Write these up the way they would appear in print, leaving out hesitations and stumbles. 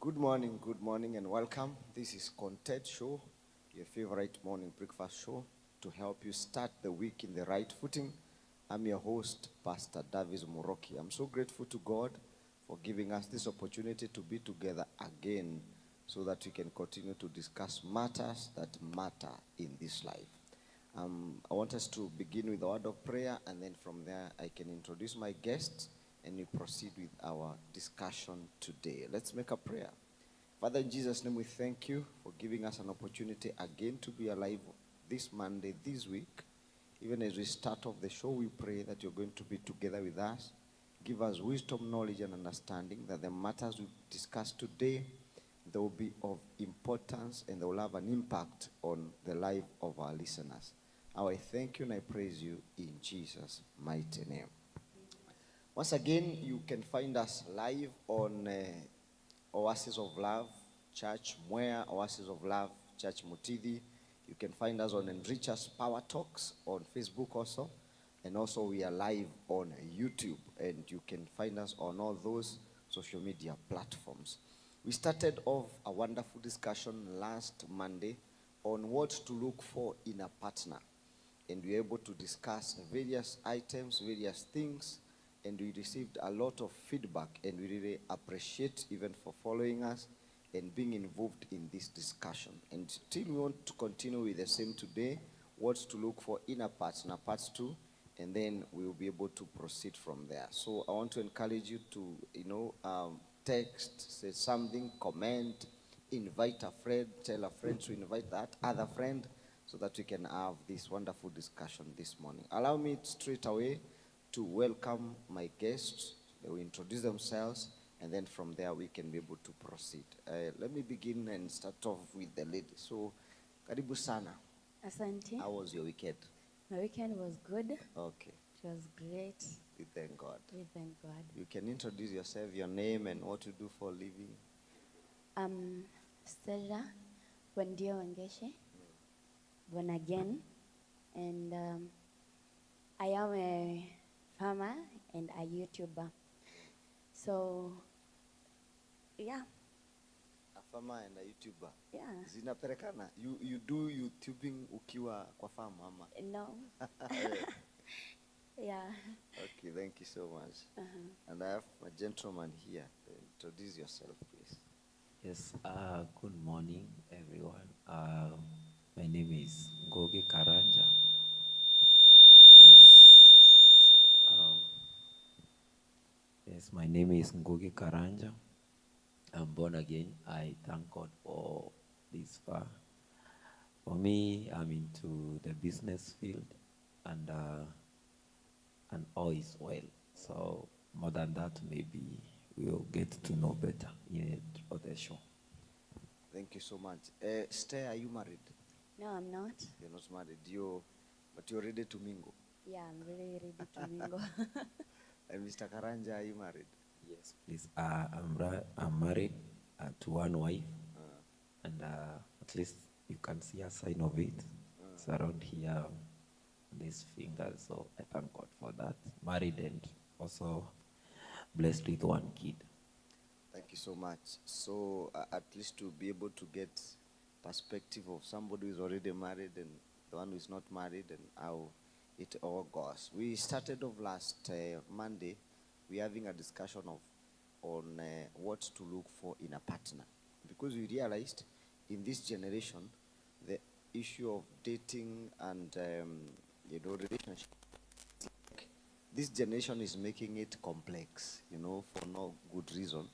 Good morning, and welcome. This is Contend Show, your favorite morning breakfast show to help you start the week in the right footing. I'm your host, Pastor Davis Muroki. I'm so grateful to God for giving us this opportunity to be together again so that we can continue to discuss matters that matter in this life. I want us to begin with a word of prayer, and then from there I can introduce my guests and we proceed with our discussion today. Let's make a prayer. Father, in Jesus' name, we thank you for giving us an opportunity again to be alive this Monday, this week. Even as we start off the show, we pray that you're going to be together with us. Give us wisdom, knowledge, and understanding that the matters we discuss today, they will be of importance and they will have an impact on the life of our listeners. Now I thank you and I praise you in Jesus' mighty name. Once again, you can find us live on Oasis of Love Church Mwea, Oasis of Love Church Mutidi. You can find us on Enrichers Power Talks on Facebook also. And also we are live on YouTube, and you can find us on all those social media platforms. We started off a wonderful discussion last Monday on what to look for in a partner. And we were able to discuss various items, various things, and we received a lot of feedback, and we really appreciate even for following us and being involved in this discussion. And still we want to continue with the same today, what to look for in a partner, part 2, and then we will be able to proceed from there. So I want to encourage you to, text, say something, comment, invite a friend, tell a friend to invite that other friend, so that we can have this wonderful discussion this morning. Allow me straight away to welcome my guests. They will introduce themselves, and then from there we can be able to proceed. Let me begin and start off with the lady. So, karibu sana. Asante. How was your weekend? My weekend was good. Okay. It was great. We thank God. We thank God. You can introduce yourself, your name, and what you do for a living. Stella Wendia Wangeshe, born again, and I am a farmer and a YouTuber. So, yeah. A farmer and a YouTuber. Yeah. Zinaperekana. You do YouTubing ukiwa kwa farm, mama? No. Yeah. Okay, thank you so much. And I have a gentleman here. Introduce yourself, please. Yes, good morning, everyone. My name is Ngogi Karanja. Yes, my name is Ngogi Karanja. I'm born again. I thank God for this far. For me, I'm into the business field, and all is well. So more than that, maybe we'll get to know better in the show. Thank you so much. Stay, are you married? No, I'm not. You're not married. But you're ready to mingle. Yeah, I'm really ready to mingle. And Mr. Karanja, are you married? Yes, please. I'm married to one wife, and at least you can see a sign of it. It's around here, this finger. So I thank God for that. Married and also blessed with one kid. Thank you so much. So at least to be able to get perspective of somebody who is already married and the one who is not married and how it all goes. We started off last Monday. We're having a discussion on what to look for in a partner, because we realized in this generation the issue of dating and relationship. This generation is making it complex, for no good reason.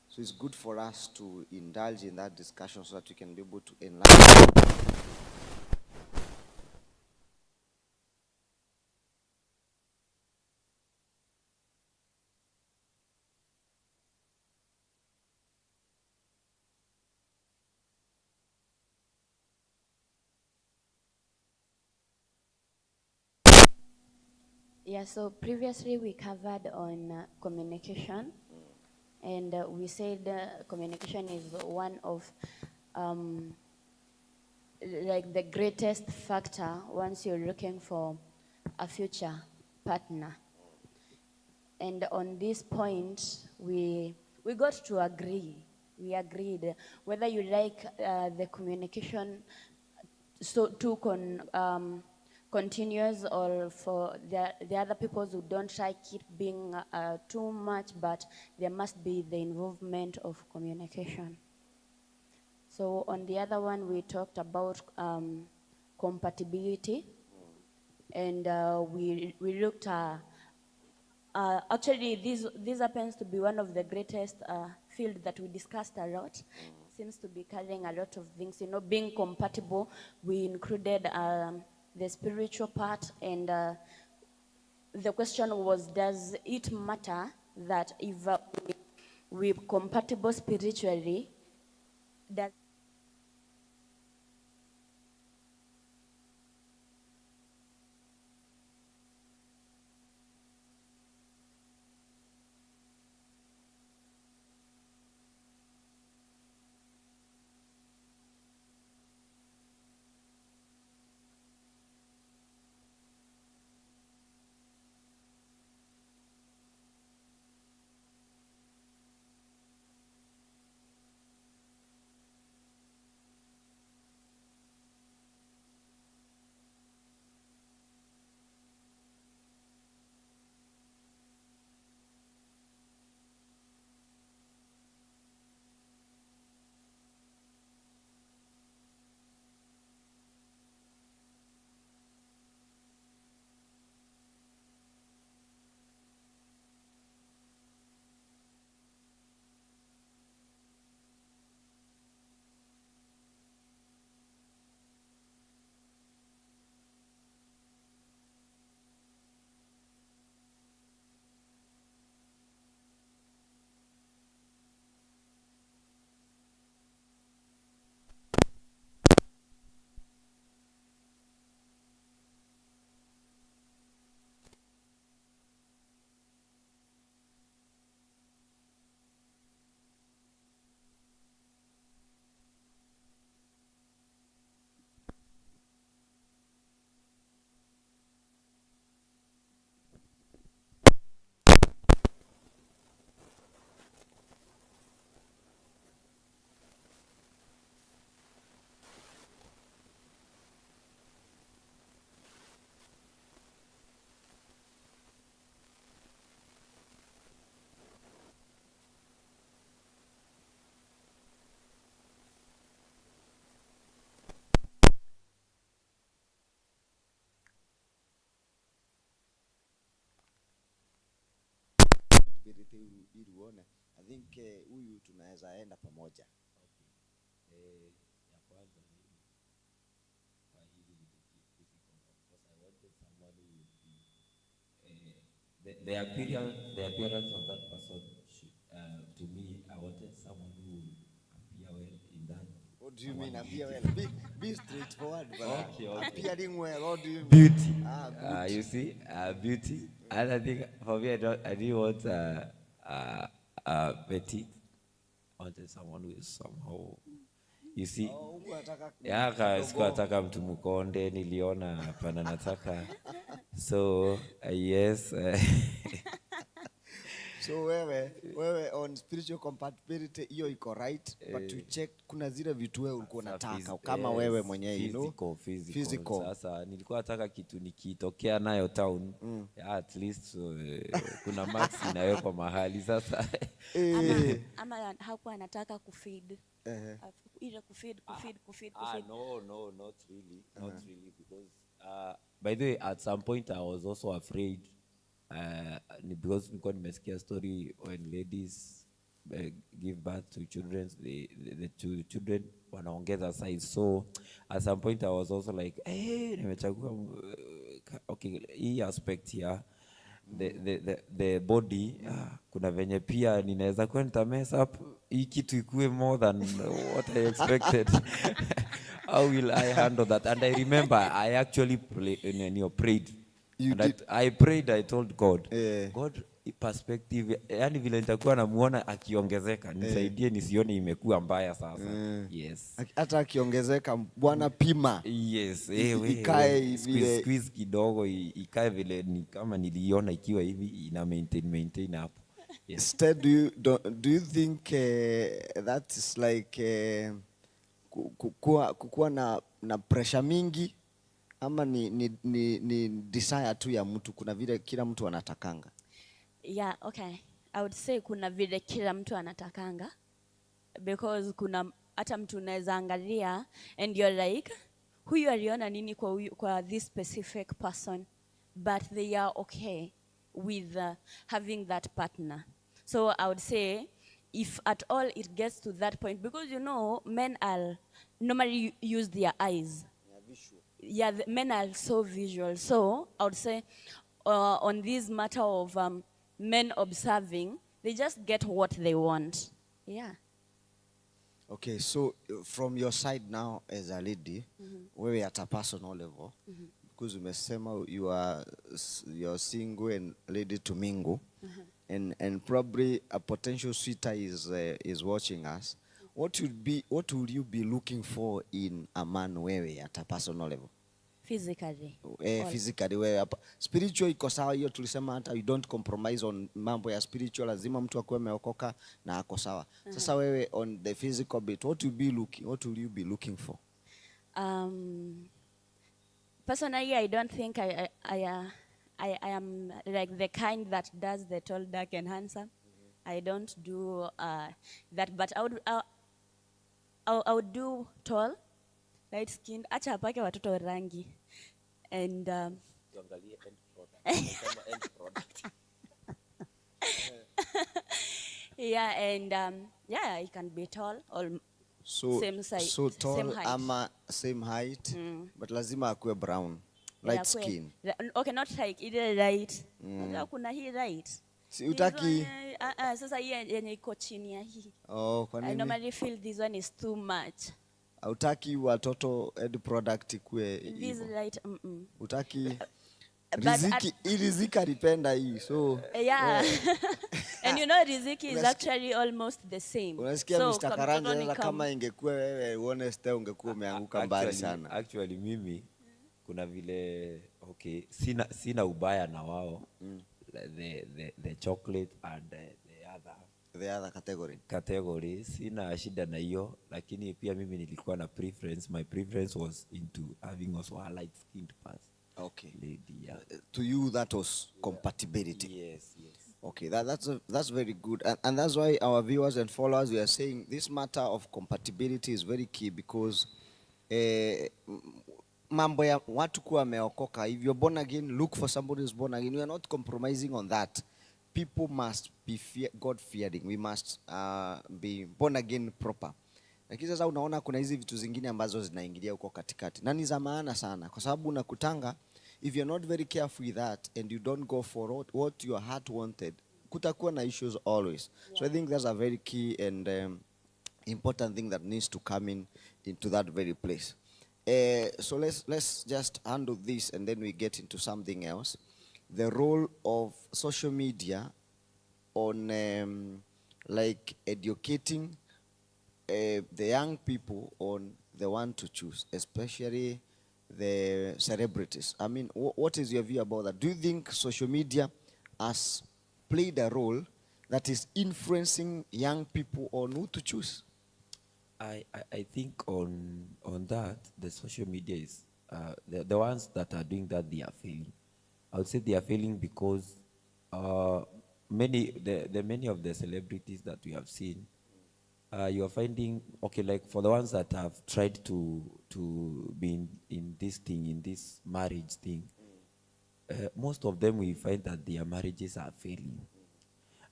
So it's good for us to indulge in that discussion so that we can be able to enlighten. Yeah, so previously we covered on communication, and we said communication is one of like the greatest factor once you're looking for a future partner. And on this point, we got to agree we agreed whether you like the communication continuous, or for the other people who don't like it being too much, but there must be the involvement of communication. So on the other one, we talked about compatibility, and we looked at actually this happens to be one of the greatest field that we discussed a lot. Seems to be carrying a lot of things, being compatible. We included the spiritual part, and the question was, does it matter that if we're compatible spiritually, does ili uone. I think huyu tunaweza enda pamoja. Okay. Ya kwanza ni kwa hili physical, because I wanted someone who would be the appearance of that person should, to me, I wanted someone who would appear well in that. What do you mean appear well? Be straightforward, brother. Okay. Appearing well, what do you mean? Beauty. Beauty. You see, beauty. And I think for me, I didn't want petite. I wanted someone who is somehow, you see. Sikuwataka mtu mkonde, niliona hapana nataka. So yes. So wewe on spiritual compatibility hiyo iko right, but to check kuna zile vitu wewe ulikuwa unataka kama wewe mwenyewe, physical. Sasa nilikuwa nataka kitu nikitokea nayo town, at least kuna max inawekwa mahali sasa. ama hakuwa anataka kufeed. Ile kufeed. No, not really. Not really, because by the way, at some point I was also afraid, because nilikuwa nimesikia story when ladies give birth to children, the two children wanaongeza size. So at some point I was also like, nimechagua okay, hii aspect here, the body, kuna venye pia ninaweza kuwa nita mess up hii kitu ikue more than what I expected. How will I handle that? And I remember I actually prayed. I prayed, I told God, God, perspective, yani vile nitakuwa namuona akiongezeka, nisaidie nisione imekuwa mbaya sasa. Yes. Hata akiongezeka Bwana pima. Yes. Ikae vile squeeze kidogo, ikae vile ni kama niliona ikiwa hivi ina maintain hapo. Yes. Instead, do you think that is like kukuwa na pressure mingi ama ni desire tu ya mtu, kuna vile kila mtu anatakanga? Yeah, okay. I would say kuna vile kila mtu anatakanga, because kuna hata mtu unaweza angalia and you're like, huyu aliona nini kwa this specific person, but they are okay with having that partner. So I would say, if at all it gets to that point, because men are normally use their eyes. Yeah, men are so visual. So I would say, on this matter of men observing, they just get what they want. Yeah. Okay, so from your side now as a lady, wewe at a personal level, because umesema you're single and ready to mingle, and probably a potential suitor is watching us. What would you be looking for in a man wewe at a personal level? Physically. Physically wewe hapa. Spiritual iko sawa, hiyo tulisema hata you don't compromise on mambo ya spiritual, lazima mtu akuwe ameokoka na ako sawa. Sasa wewe on the physical bit, what will you be looking for? Personally, I don't think I am like the kind that does the tall, dark, and handsome. I don't do that, but I would do tall, light skinned, acha apake watoto rangi, and Tuangalie end product. Kama end product. yeah, and yeah, it can be tall or same size, so tall, same height. ama same height, but lazima akuwe brown, light skin. Okay, not like ile light. Kuna hii light. Si utaki? Sasa hii yenye iko chini ya hii. Oh, kwa nini? I normally feel this one is too much. Utaki watoto end product ikue This hivyo? light, Utaki But Riziki alipenda hii, so yeah. And Riziki is actually almost the same. Unasikia So, Mr. Karanja, kama ingekuwa wewe uone ste ungekuwa umeanguka mbali sana. Actually mimi kuna vile sina ubaya na wao. The chocolate and the other category sina shida na hiyo, lakini pia mimi nilikuwa na preference. My preference was into having also a light skinned person. Okay. Lady, yeah. To you that was compatibility. Yes. Okay, that's very good, and that's why our viewers and followers, we are saying this matter of compatibility is very key, because mambo ya watu kuwa wameokoka, if you're born again, look for somebody who's born again. We are not compromising on that. People must be God fearing. We must be born again proper. Lakini sasa unaona kuna hizi vitu zingine ambazo zinaingilia huko katikati, na ni za maana sana, kwa sababu unakutanga, if you're not very careful with that and you don't go for what your heart wanted, kutakuwa na issues always. So I think that's a very key and important thing that needs to come into that very place. So let's just handle this and then we get into something else. The role of social media on like educating the young people on the one to choose, especially the celebrities. I mean, what is your view about that? Do you think social media has played a role that is influencing young people on who to choose? I think on that, the social media is the ones that are doing that, they are failing. I would say they are failing because many of the celebrities that we have seen, you are finding, like for the ones that have tried to be in this marriage thing, most of them, we find that their marriages are failing.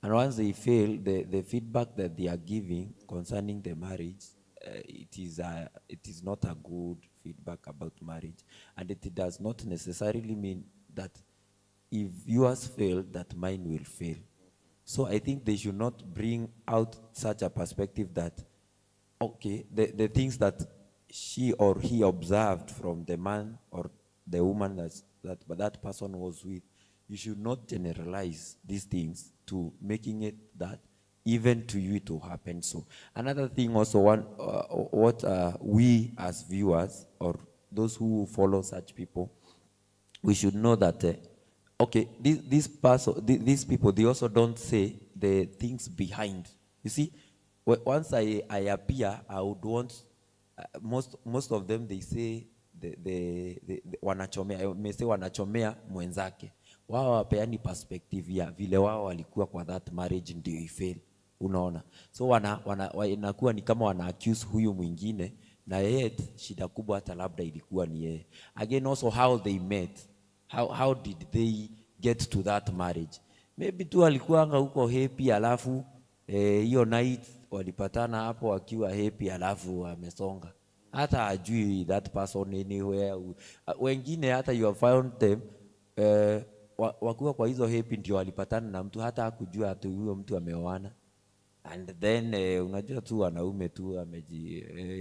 And once they fail, the feedback that they are giving concerning the marriage, it is not a good feedback about marriage. And it does not necessarily mean that if yours fail, that mine will fail. So I think they should not bring out such a perspective that, the things that she or he observed from the man or the woman that person was with, you should not generalize these things to making it that even to you it will happen. So another thing also, what we as viewers or those who follow such people, we should know that okay, these people, they also don't say the things behind. You see, once I appear, I would want, most of them, they say the wanachomea, I may say wanachomea mwenzake. Wao wapeani perspective ya vile wao walikuwa kwa that marriage ndio ifail. Unaona? So inakuwa ni kama wana accuse huyu mwingine, na yet shida kubwa hata labda ilikuwa ni yeye. Again, also how they met. How did they get to that marriage? Maybe tu alikuwa huko happy, alafu hiyo night walipatana hapo wakiwa happy, alafu amesonga. Hata ajui that person anywhere. Wengine hata you have found them wakiwa kwa hizo happy ndio walipatana na mtu, hata hakujua hata huyo mtu ameoana. And then unajua tu wanaume tu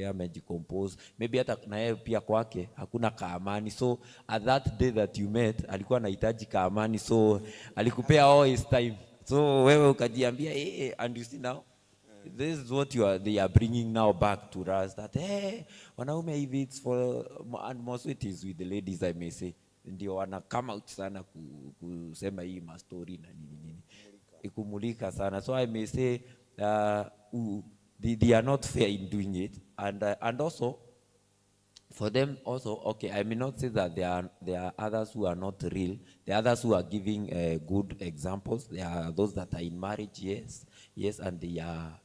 amejicompose, maybe hata na yeye pia kwake hakuna kaamani, so at that day that you met alikuwa anahitaji kaamani, so alikupea all his time, so wewe ukajiambia and you see now this is what they are bringing now back to us, that wanaume hivi, it's for, and most it is with the ladies, I may say, ndio wana come out sana kusema hii ma story na nini ikumulika sana. So I may say they are not fair in doing it, and also for them also, okay, I may not say that there are others who are not real. There are others who are giving good examples. There are those that are in marriage, yes, and they are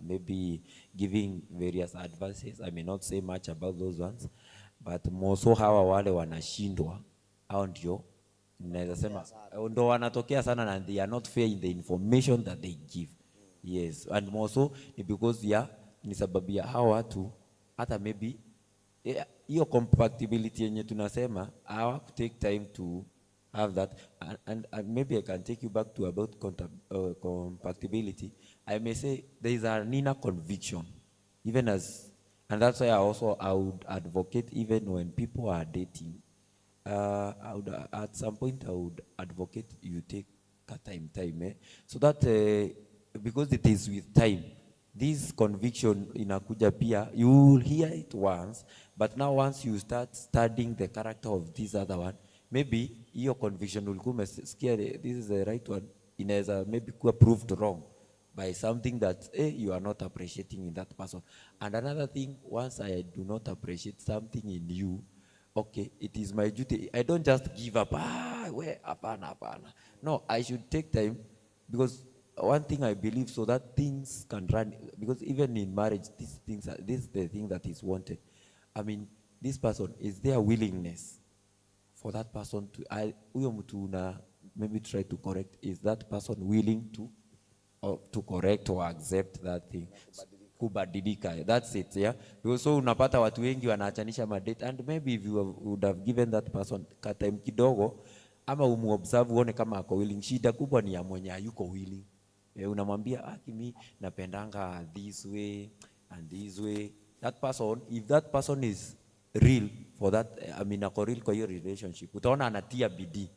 maybe giving various advices. I may not say much about those ones, but more so hawa wale wanashindwa, hao ndio naweza sema ndo wanatokea sana, and they are not fair in the information that they give. Yes, and more so because ni sababu ya hawa watu hata maybe hiyo compatibility yenye tunasema hawa take time to have that, and maybe I can take you back to about compatibility. I may say there is an inner conviction, even as, and that's why I would advocate, even when people are dating, at some point I would advocate you take a time, so that because it is with time, this conviction inakuja pia, you will hear it once, but now once you start studying the character of this other one, maybe your conviction will come scared, this is the right one, inaweza maybe kuwa proved wrong by something that you are not appreciating in that person. And another thing, once I do not appreciate something in you, okay, it is my duty. I don't just give up. Apana. No, I should take time, because one thing I believe, so that things can run, because even in marriage, this is the thing that is wanted. I mean, this person, is there willingness for that person to, huyo mtu maybe try to correct, is that person willing to correct or accept that thing? Kubadilika, that's it, yeah. So unapata watu wengi wanaachanisha madate, and maybe if you would have given that person time kidogo, ama umuobserve uone kama ako willing. Shida kubwa ni ya mwenye hayuko willing. Unamwambia kimi napendanga this way and this way. That person, if that person is real for that, I mean ako real kwa hiyo relationship, utaona anatia bidii.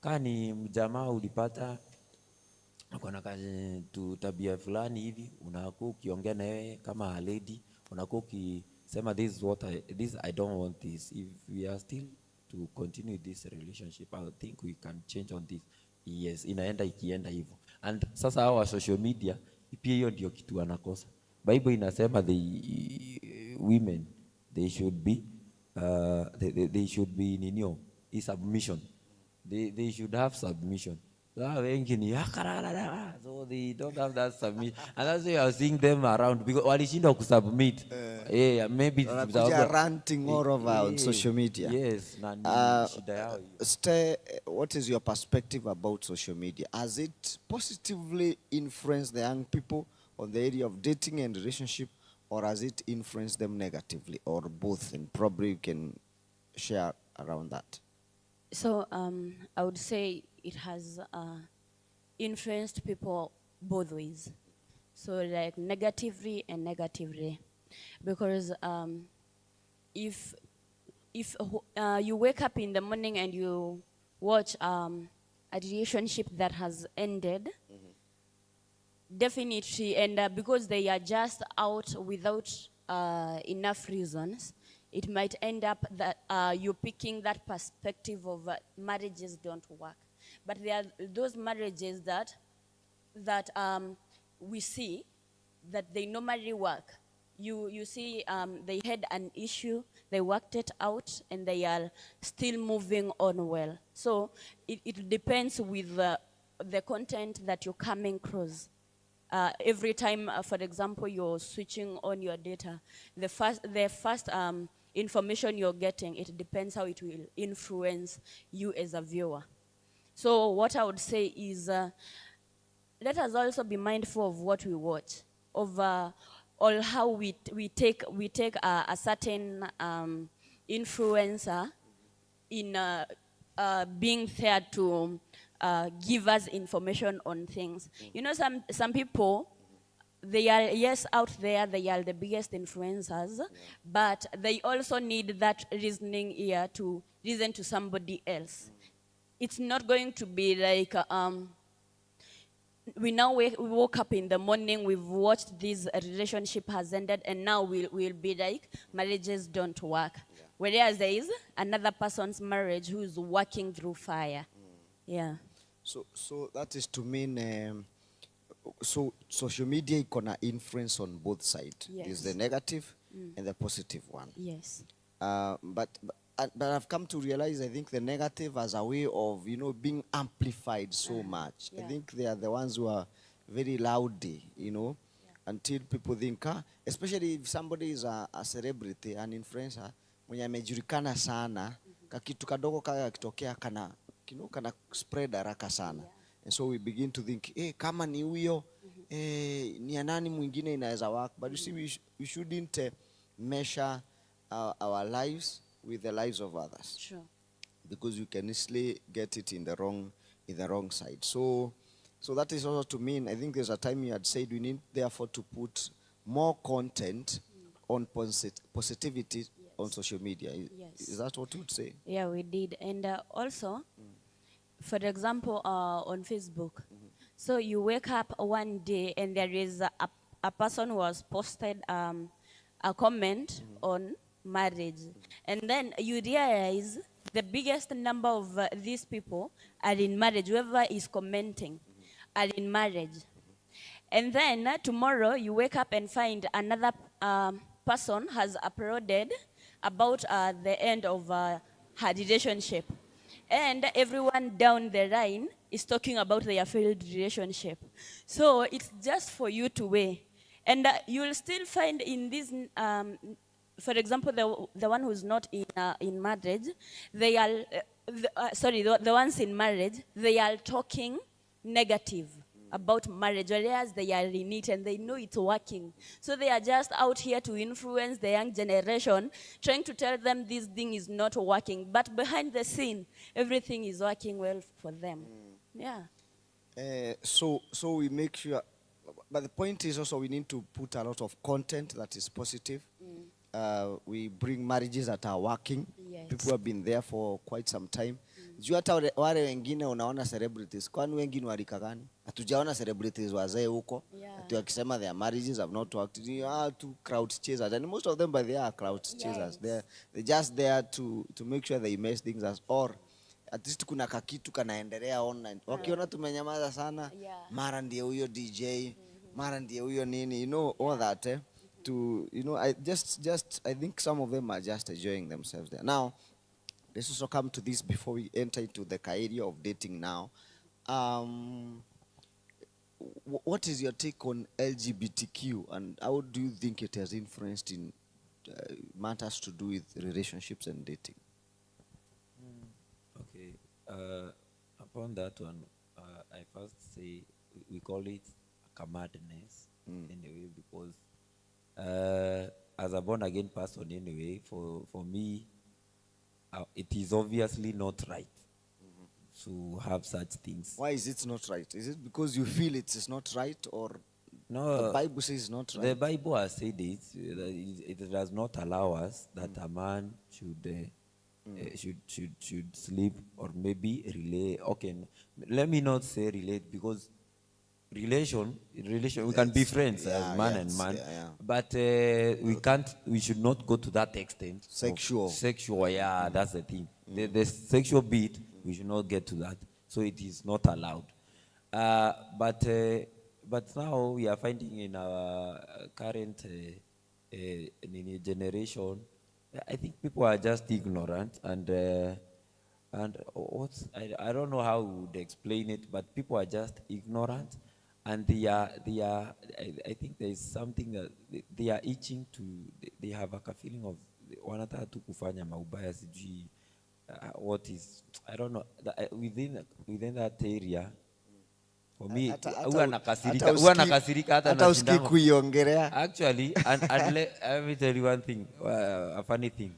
Kani mjamaa ulipata akona kazi tu tabia fulani hivi, unakuwa ukiongea na yeye kama a lady, unakuwa ukisema this I don't want this. If we are still to continue this relationship, I think we can change on this. Yes, ikienda hivyo. And sasa hawa social media pia hiyo ndio kitu wanakosa. Bible inasema women, they should be submission. They should have submission. So they don't have that submission, and that's why I was seeing them around, because walishindwa kusubmit. Maybe ranting all over on social media. Yes. What is your perspective about social media? Has it positively influenced the young people on the area of dating and relationship, or has it influenced them negatively, or both? And probably you can share around that. So I would say it has influenced people both ways. So like negatively and negatively, because if you wake up in the morning and you watch a relationship that has ended, definitely, and because they are just out without enough reasons, it might end up that you're picking that perspective of marriages don't work. But there are those marriages that we see that they normally work. You see, they had an issue, they worked it out, and they are still moving on well. So it depends with the content that you're coming across. Every time, for example, you're switching on your data, the first information you're getting, it depends how it will influence you as a viewer. So what I would say is, let us also be mindful of what we watch, of or how we take a certain influencer in being there to give us information on things. You know, some people, they are, yes, out there, they are the biggest influencers, but they also need that reasoning ear to listen to somebody else. It's not going to be like, we woke up in the morning, we've watched this relationship has ended, and now we'll be like, marriages don't work. Whereas there is another person's marriage who is working through fire. Yeah. So that is to mean, so social media iko influence on both sides. Yes. There's the negative and the positive one. Yes. But I've come to realize, I think the negative as a way of, being amplified so much. Yeah. I think they are the ones who are very loudy, until people think, especially if somebody is a celebrity, an influencer, mwenye amejulikana sana, kakitu kadogo kaya kitokea kana spread haraka sana. Yeah. And so we begin to think, kama ni huyo, ni anani mwingine inaweza work. But you see, we shouldn't measure our lives with the lives of others. Sure. Because you can easily get it in the wrong side. So that is also to mean, I think there's a time you had said we need therefore to put more content on positivity on social media. Yes. Is that what you would say? Yeah, we did. And also, for example, on Facebook. So you wake up one day and there is a person who has posted a comment on marriage. And then you realize the biggest number of these people are in marriage. Whoever is commenting are in marriage. And then tomorrow you wake up and find another person has uploaded about the end of her relationship. And everyone down the line is talking about their failed relationship. So it's just for you to weigh. And you'll still find in this, for example, the one who's not in marriage, they are, the ones in marriage, they are talking negative about marriage, whereas they are in it and they know it's working. So they are just out here to influence the young generation, trying to tell them this thing is not working. But behind the scene, everything is working well for them. Yeah. So we make sure, but the point is also we need to put a lot of content that is positive. We bring marriages that are working. Yes. People have been there for quite some time. Juu hata wale wengine unaona celebrities, kwani wengine walika gani? Hatujaona celebrities wazee huko. Yeah. Ati wakisema their marriages have not worked. To crowd chasers. And most of them, by they are crowd chasers. Yes. They're just there to make sure they mess things up. Or at least kuna kakitu kanaendelea online. Wakiona tumenyamaza sana, mara ndiye huyo DJ, mara ndiye huyo nini, all that. I think some of them are just enjoying themselves there. Now, let's also come to this before we enter into the area of dating now. What is your take on LGBTQ and how do you think it has influenced in matters to do with relationships and dating? Okay. Upon that one, I first say we call it a madness anyway, because as a born-again person anyway, for me, it is obviously not right to have such things. Why is it not right? Is it because you feel it is not right, or no? The Bible says it's not right. The Bible has said it does not allow us that a man should sleep or maybe relate. Okay, let me not say relate, because relation we can be friends as man and man, but we should not go to that extent. Sexual, that's the thing. The sexual bit, we should not get to that. so it is not allowed. But now we are finding in our current generation, I think people are just ignorant and I don't know how we would explain it, but people are just ignorant, and I think there is something that they are itching to. They have a feeling of wanataka tu kufanya maubaya sijui what is, I don't know, within that area. For me, huwa nakasirika hata usikii kuiongelea. Actually, and let me tell you one thing, a funny thing.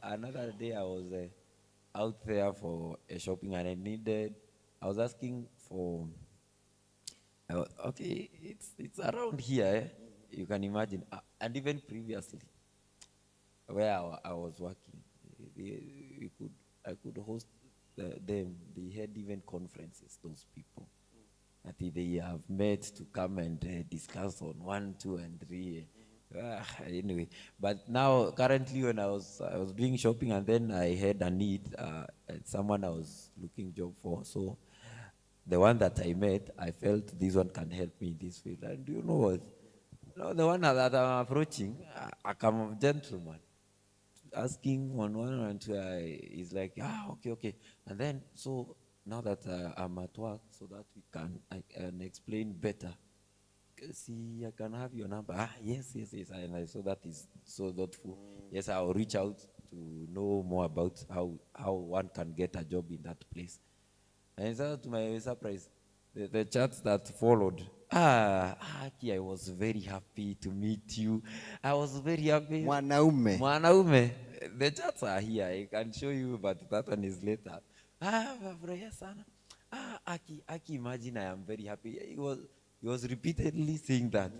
Another day I was out there for a shopping and I was asking for, okay, it's around here, you can imagine, and even previously, where I was working, I could host them. They had even conferences, those people. I think they have met to come and discuss on 1, 2, and 3. Anyway, but now currently when I was doing shopping and then I had a need, someone I was looking job for. So the one that I met, I felt this one can help me in this field. And do you know what? No, the one that I'm approaching, I come a gentleman, asking on 1 and 2, he's like, okay. And then, so now that I'm at work, so that I can explain better. See, I can have your number. Yes. And I saw that is so thoughtful. Yes, I'll reach out to know more about how one can get a job in that place. And so to my surprise, the chats that followed, Aki, I was very happy to meet you. I was very happy. Mwanaume. The chats are here. I can show you, but that one is later. Aki, imagine I am very happy. He was repeatedly saying that.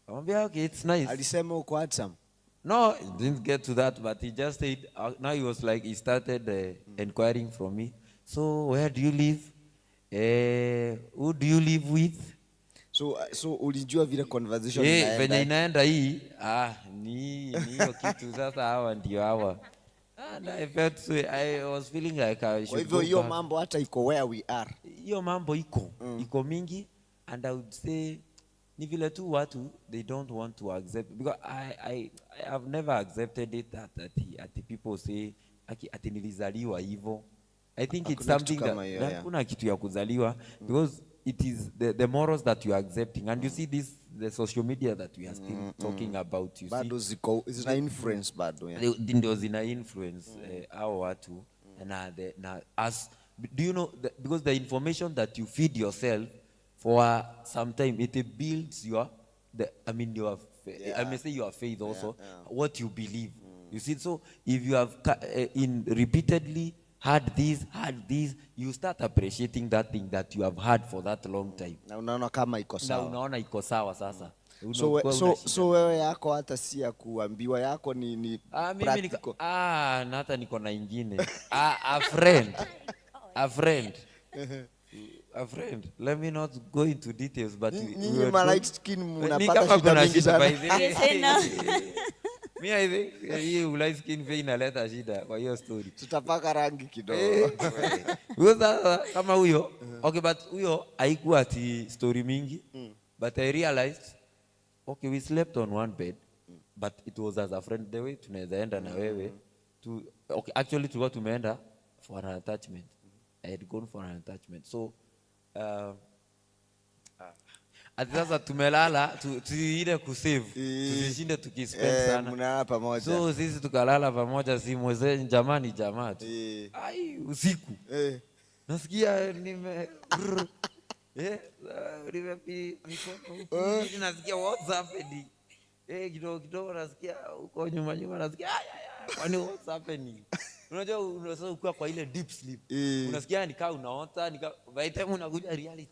Okay, it's nice. Alisema uko handsome? No, he didn't get to that, but he just said, now he was like, he started inquiring from me. So where do you live? Who do you live with? So ulijua vile conversation inaenda. Venye inaenda hii, ni hiyo kitu sasa hawa ndio hawa. And I felt so, I was feeling like I should. Kwa hivyo hiyo mambo hata iko where we are. Hiyo mambo iko mingi, and I would say ni vile tu watu they don't want to accept, because I have never accepted it that the people say ati nilizaliwa hivyo. I think it's something that kuna kitu ya kuzaliwa, because it is the morals that you are accepting, and you see the social media that we are still talking about, you bado see zina influence bado ndio zina influence hao watu na as, do you know because the information that you feed yourself for some time, it builds your I may say your faith also, what you believe. You see, so if you have repeatedly had this, you start appreciating that thing that you have had for that long time. Na unaona kama iko sawa. Na unaona iko sawa sasa. So wewe yako hata si ya kuambiwa, yako ni practical. Na hata niko na ingine. A friend. Let me not go into details, but ni light skin mnapata shida mingi sana. Me, I think you light skin vein inaleta shida kwa hiyo story. Tutapaka rangi kidogo. Kama huyo. Okay, but huyo haikuwa ati story mingi. But I realized, okay, we slept on one bed, but it was as a friend. The way tunaweza enda na wewe to, okay, actually tulikuwa tumeenda for an attachment. I had gone for an attachment. So ati sasa tumelala ile kusave tusishinde tukispend sana. Mnalala pamoja. So sisi tukalala pamoja, si mweze jamani tu. Usiku. Nasikia nasikia what's happening. Kidogo nasikia uko nyuma nasikia kwani what's happening. Unajua unakuwa kwa ile deep sleep. Unasikia nikaa unaota, by the time unakuja reality.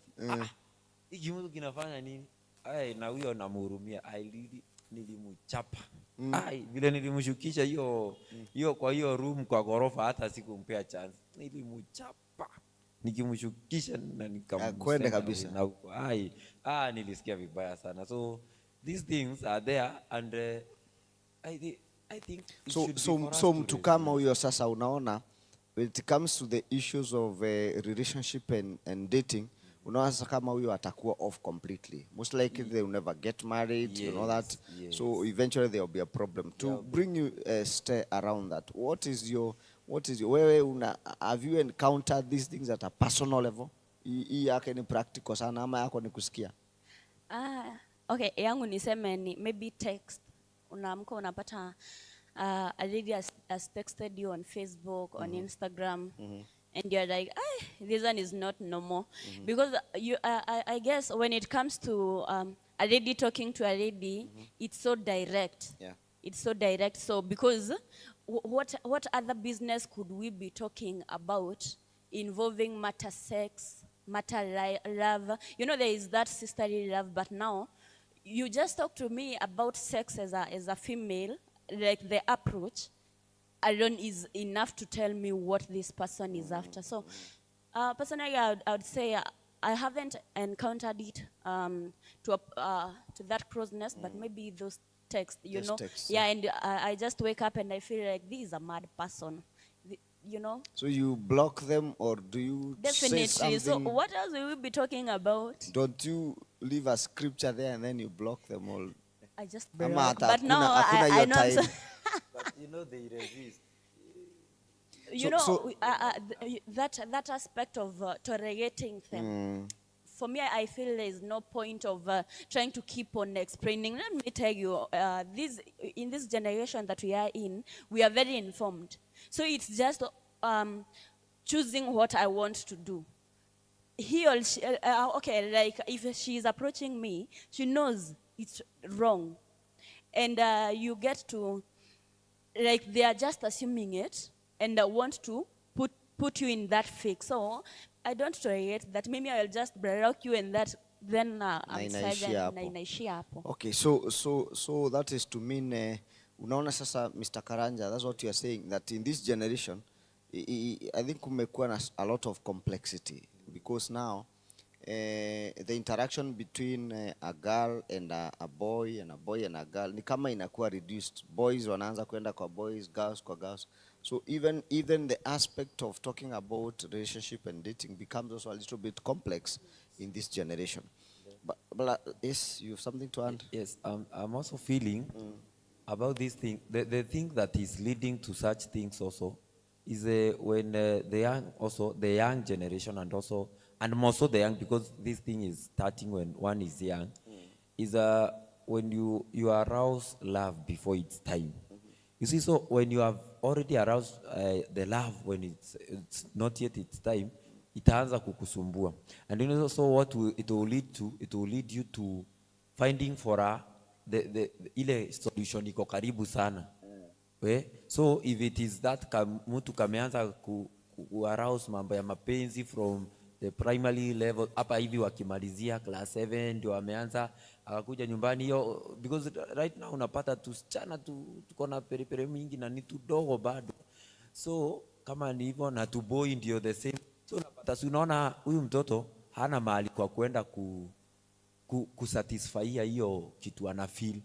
Hiki mtu kinafanya nini? Na huyo namhurumia. Nilimchapa. Vile nilimshukisha hiyo kwa hiyo room kwa ghorofa, hata sikumpea chance. Nilimchapa. Nikimshukisha na kwenda kabisa. Na nilisikia vibaya sana. So these things are there, and I think so mtu kama huyo sasa unaona when it comes to the issues of relationship and dating, unaona kama huyo atakuwa off completely. Most likely they will never get married, you know that. So eventually there will be a problem. To bring you stay around that, what is your have you encountered these things at a personal level? Hii yake ni practical sana ama yako ni kusikia? Okay, yangu niseme ni maybe text. Unaamka unapata a lady has texted you on Facebook, on Instagram, and you're like, this one is not normal. Because I guess when it comes to a lady talking to a lady, it's so direct. Yeah. It's so direct. So because what other business could we be talking about involving matter sex, matter love? You know, there is that sisterly love, but now you just talk to me about sex as a female, like the approach alone is enough to tell me what this person is after. So personally, I would say I haven't encountered it to that closeness, but maybe those texts, you Just know. texts, Yeah, and I just wake up and I feel like this is a mad person, you know. So you block them or do you Definitely. say So something? what else will we be talking about? Don't you leave a scripture there and then you block them all? I just Ama block. hata But now hakuna I hiyo know I'm time. But you know they resist. you know, that aspect of tolerating them. For me, I feel there is no point of trying to keep on explaining. Let me tell you, in this generation that we are in, we are very informed. So it's just choosing what I want to do. He or she, okay, like if she is approaching me, she knows it's wrong. And you get to, like they are just assuming it and want to put you in that fix. So I don't tolerate that. Maybe I'll just block you and that then I'm silent na inaishia hapo. Okay, so that is to mean unaona sasa Mr. Karanja, that's what you are saying, that in this generation I think kumekuwa na a lot of complexity because now the interaction between a girl and a boy and a boy and a girl ni kama inakuwa reduced. Boys wanaanza kwenda kwa boys, girls kwa girls. So even the aspect of talking about relationship and dating becomes also a little bit complex in this generation. But yes, you have something to add? Yes, I'm also feeling about this thing. The thing that is leading to such things also is when the young generation and more so the young, because this thing is starting when one is young, is when you arouse love before it's time. You see, so when you have already aroused the love when it's not yet its time, itaanza kukusumbua. And you know, so it will lead you to finding for the ile solution iko karibu sana. So if it is that mtu kameanza ku arouse mambo ya mapenzi from the primary level, hapa hivi wakimalizia class 7 ndio wameanza akakuja nyumbani hiyo, because right now unapata tusichana tuko na peripere mingi na ni tudogo bado. So kama ni hivyo na tuboi ndio the same. So unapata unaona huyu mtoto hana mahali kwa kwenda kusatisfy hiyo kitu ana feel.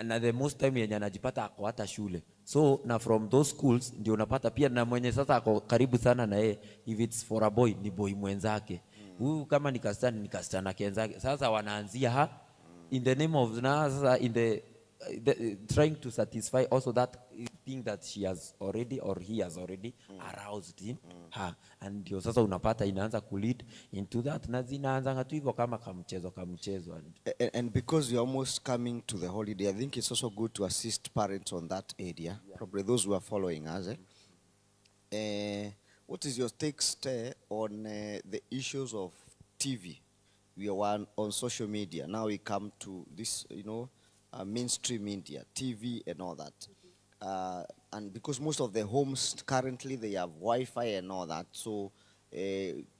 Na the most time yenye anajipata ako hata shule. So na from those schools ndio unapata pia na mwenye sasa ako karibu sana na yeye, if it's for a boy ni boy mwenzake. Huyu kama ni kasichana kenzake. Sasa wanaanzia in the name of sasa in the trying to satisfy also that thing that she has already or he has already aroused in her, and ndio sasa unapata inaanza kulead into that na zinaanza tu hivyo kama kamchezo. And because you're almost coming to the holiday, I think it's also good to assist parents on that area, probably those who are following us. What is your take on the issues of TV? We are on social media. Now we come to this, mainstream media, TV and all that. And because most of the homes currently, they have Wi-Fi and all that. So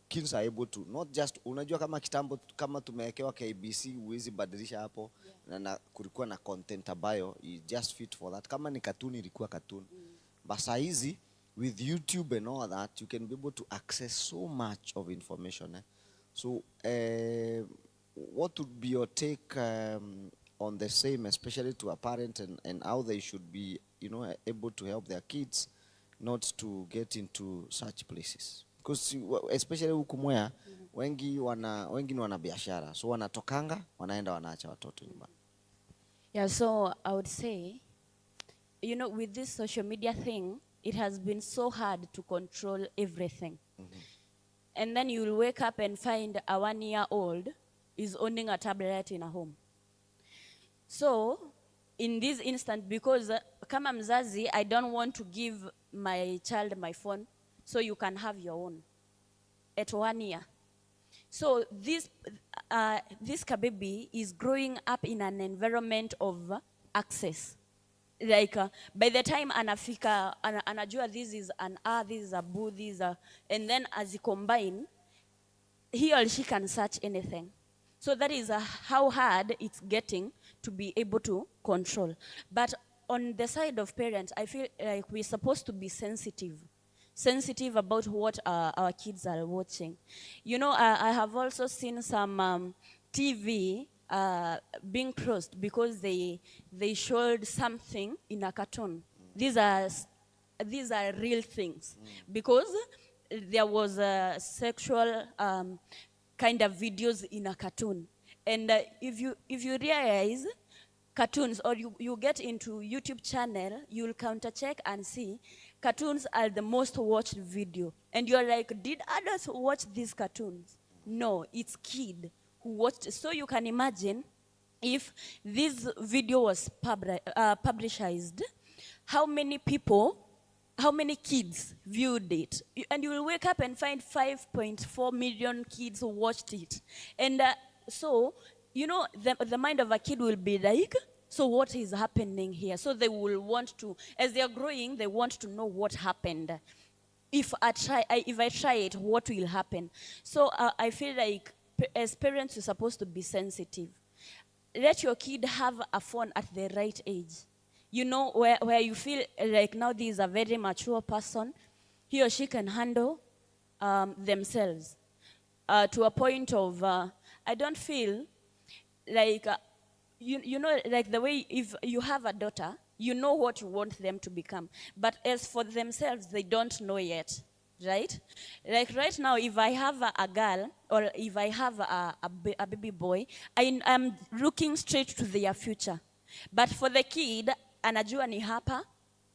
kids are able to, not just, unajua kama kitambo, kama tumewekewa KBC, uwezi badilisha hapo, na kulikuwa na content ambayo, you just fit for that. Kama ni cartoon, ilikuwa cartoon. But saa hizi, with YouTube and all that, you can be able to access so much of information. So what would be your take on the same, especially to a parent and how they should be, able to help their kids not to get into such places? Because especially huku Mwea, wengi ni wana biashara. So wanatokanga, wanaenda wanaacha watoto nyumbani. Yeah, so I would say, you know, with this social media thing, it has been so hard to control everything. And then you'll wake up and find a 1-year-old is owning a tablet in a home. So, in this instant, because kama mzazi, I don't want to give my child my phone, so you can have your own at 1 year. So this kababy is growing up in an environment of access. Like by the time anafika, anajua this is an A, this is a B, this is a, and then as he combine, he or she can search anything. So that is how hard it's getting to be able to control. But on the side of parents, I feel like we're supposed to be sensitive about what our kids are watching. You know, I have also seen some TV being closed because they showed something in a cartoon. These are real things. Because there was a sexual kind of videos in a cartoon. And if you realize cartoons, or you get into YouTube channel, you'll counter check and see cartoons are the most watched video. And you're like, did adults watch these cartoons? No, it's kids who watched. So you can imagine if this video was publicized, how many kids viewed it? And you will wake up and find 5.4 million kids who watched it. And so, you know, the mind of a kid will be like, so what is happening here? So they will want to, as they are growing, they want to know what happened. If I try it, what will happen? So I feel like as parents, you're supposed to be sensitive. Let your kid have a phone at the right age. You know, where you feel like now this is a very mature person, he or she can handle themselves to a point of, I don't feel like, you know, like the way if you have a daughter, you know what you want them to become. But as for themselves, they don't know yet, right? Like right now, if I have a girl or if I have a baby boy, I'm looking straight to their future. But for the kid, anajua ni hapa,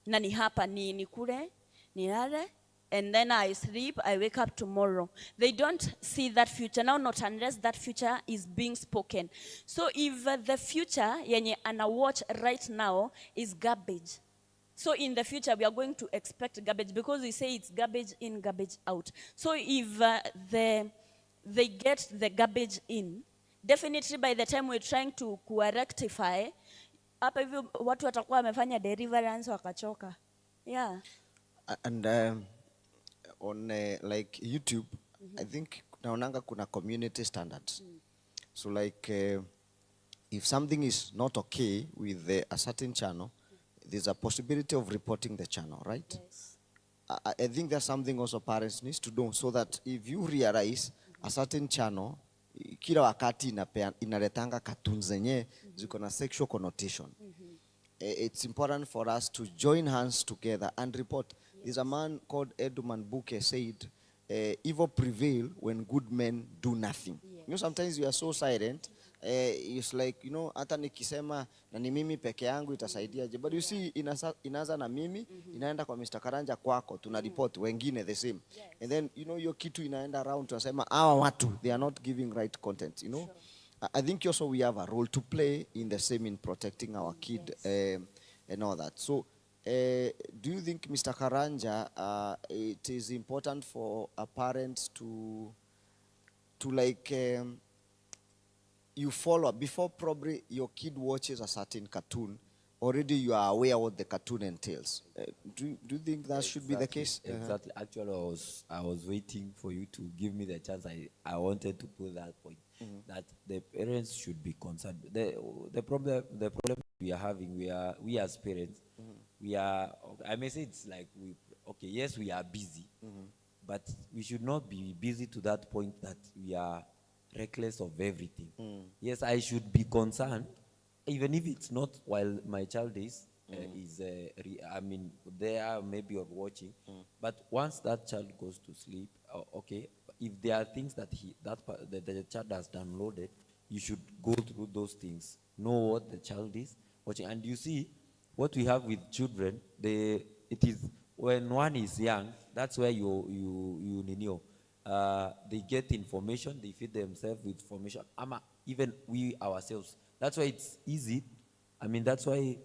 na ni hapa, ni kule, ni nare, and then I sleep, I wake up tomorrow. They don't see that future now, not unless that future is being spoken. So if the future yenye ana watch right now is garbage, so in the future we are going to expect garbage because we say it's garbage in, garbage out. So if they get the garbage in, definitely by the time we're trying to rectify, hapa hivi watu watakuwa wamefanya deliverance wakachoka. Yeah. And on like YouTube, I think naonanga kuna community standards. So like if something is not okay with a certain channel, there's a possibility of reporting the channel, right? Yes. I think there's something also parents need to do, so that if you realize a certain channel kila wakati inaletanga cartoons zenye ziko na sexual connotation, it's important for us to join hands together and report. There's a man called Edmund Buke said, evil prevail when good men do nothing. Yes. You know, sometimes we are so silent. It's like, you know, hata nikisema na ni mimi peke yangu itasaidia je. But you see, inaanza na mimi, inaenda kwa Mr. Karanja kwako, tuna report wengine the same. Yes. And then, you know, your kitu inaenda around, tunasema, hawa watu, they are not giving right content, you know. Sure. I think also we have a role to play in the same, in protecting our kid, yes, and all that. So, do you think, Mr. Karanja, it is important for a parent to like, you follow before probably your kid watches a certain cartoon, already you are aware what the cartoon entails? Do you think that should be the case? Exactly. Actually, I was waiting for you to give me the chance. I wanted to put that point, that the parents should be concerned. The problem we are having, we as parents, we are, I may say it's like yes, we are busy, but we should not be busy to that point that we are reckless of everything. Yes, I should be concerned, even if it's not while my child is I mean, they are maybe or watching, but once that child goes to sleep, okay, if there are things that the child has downloaded, you should go through those things, know what the child is watching. And you see, what we have with children, it is when one is young, that's where you know, they get information, they feed themselves with information, even we ourselves. That's why it's easy. I mean, that's why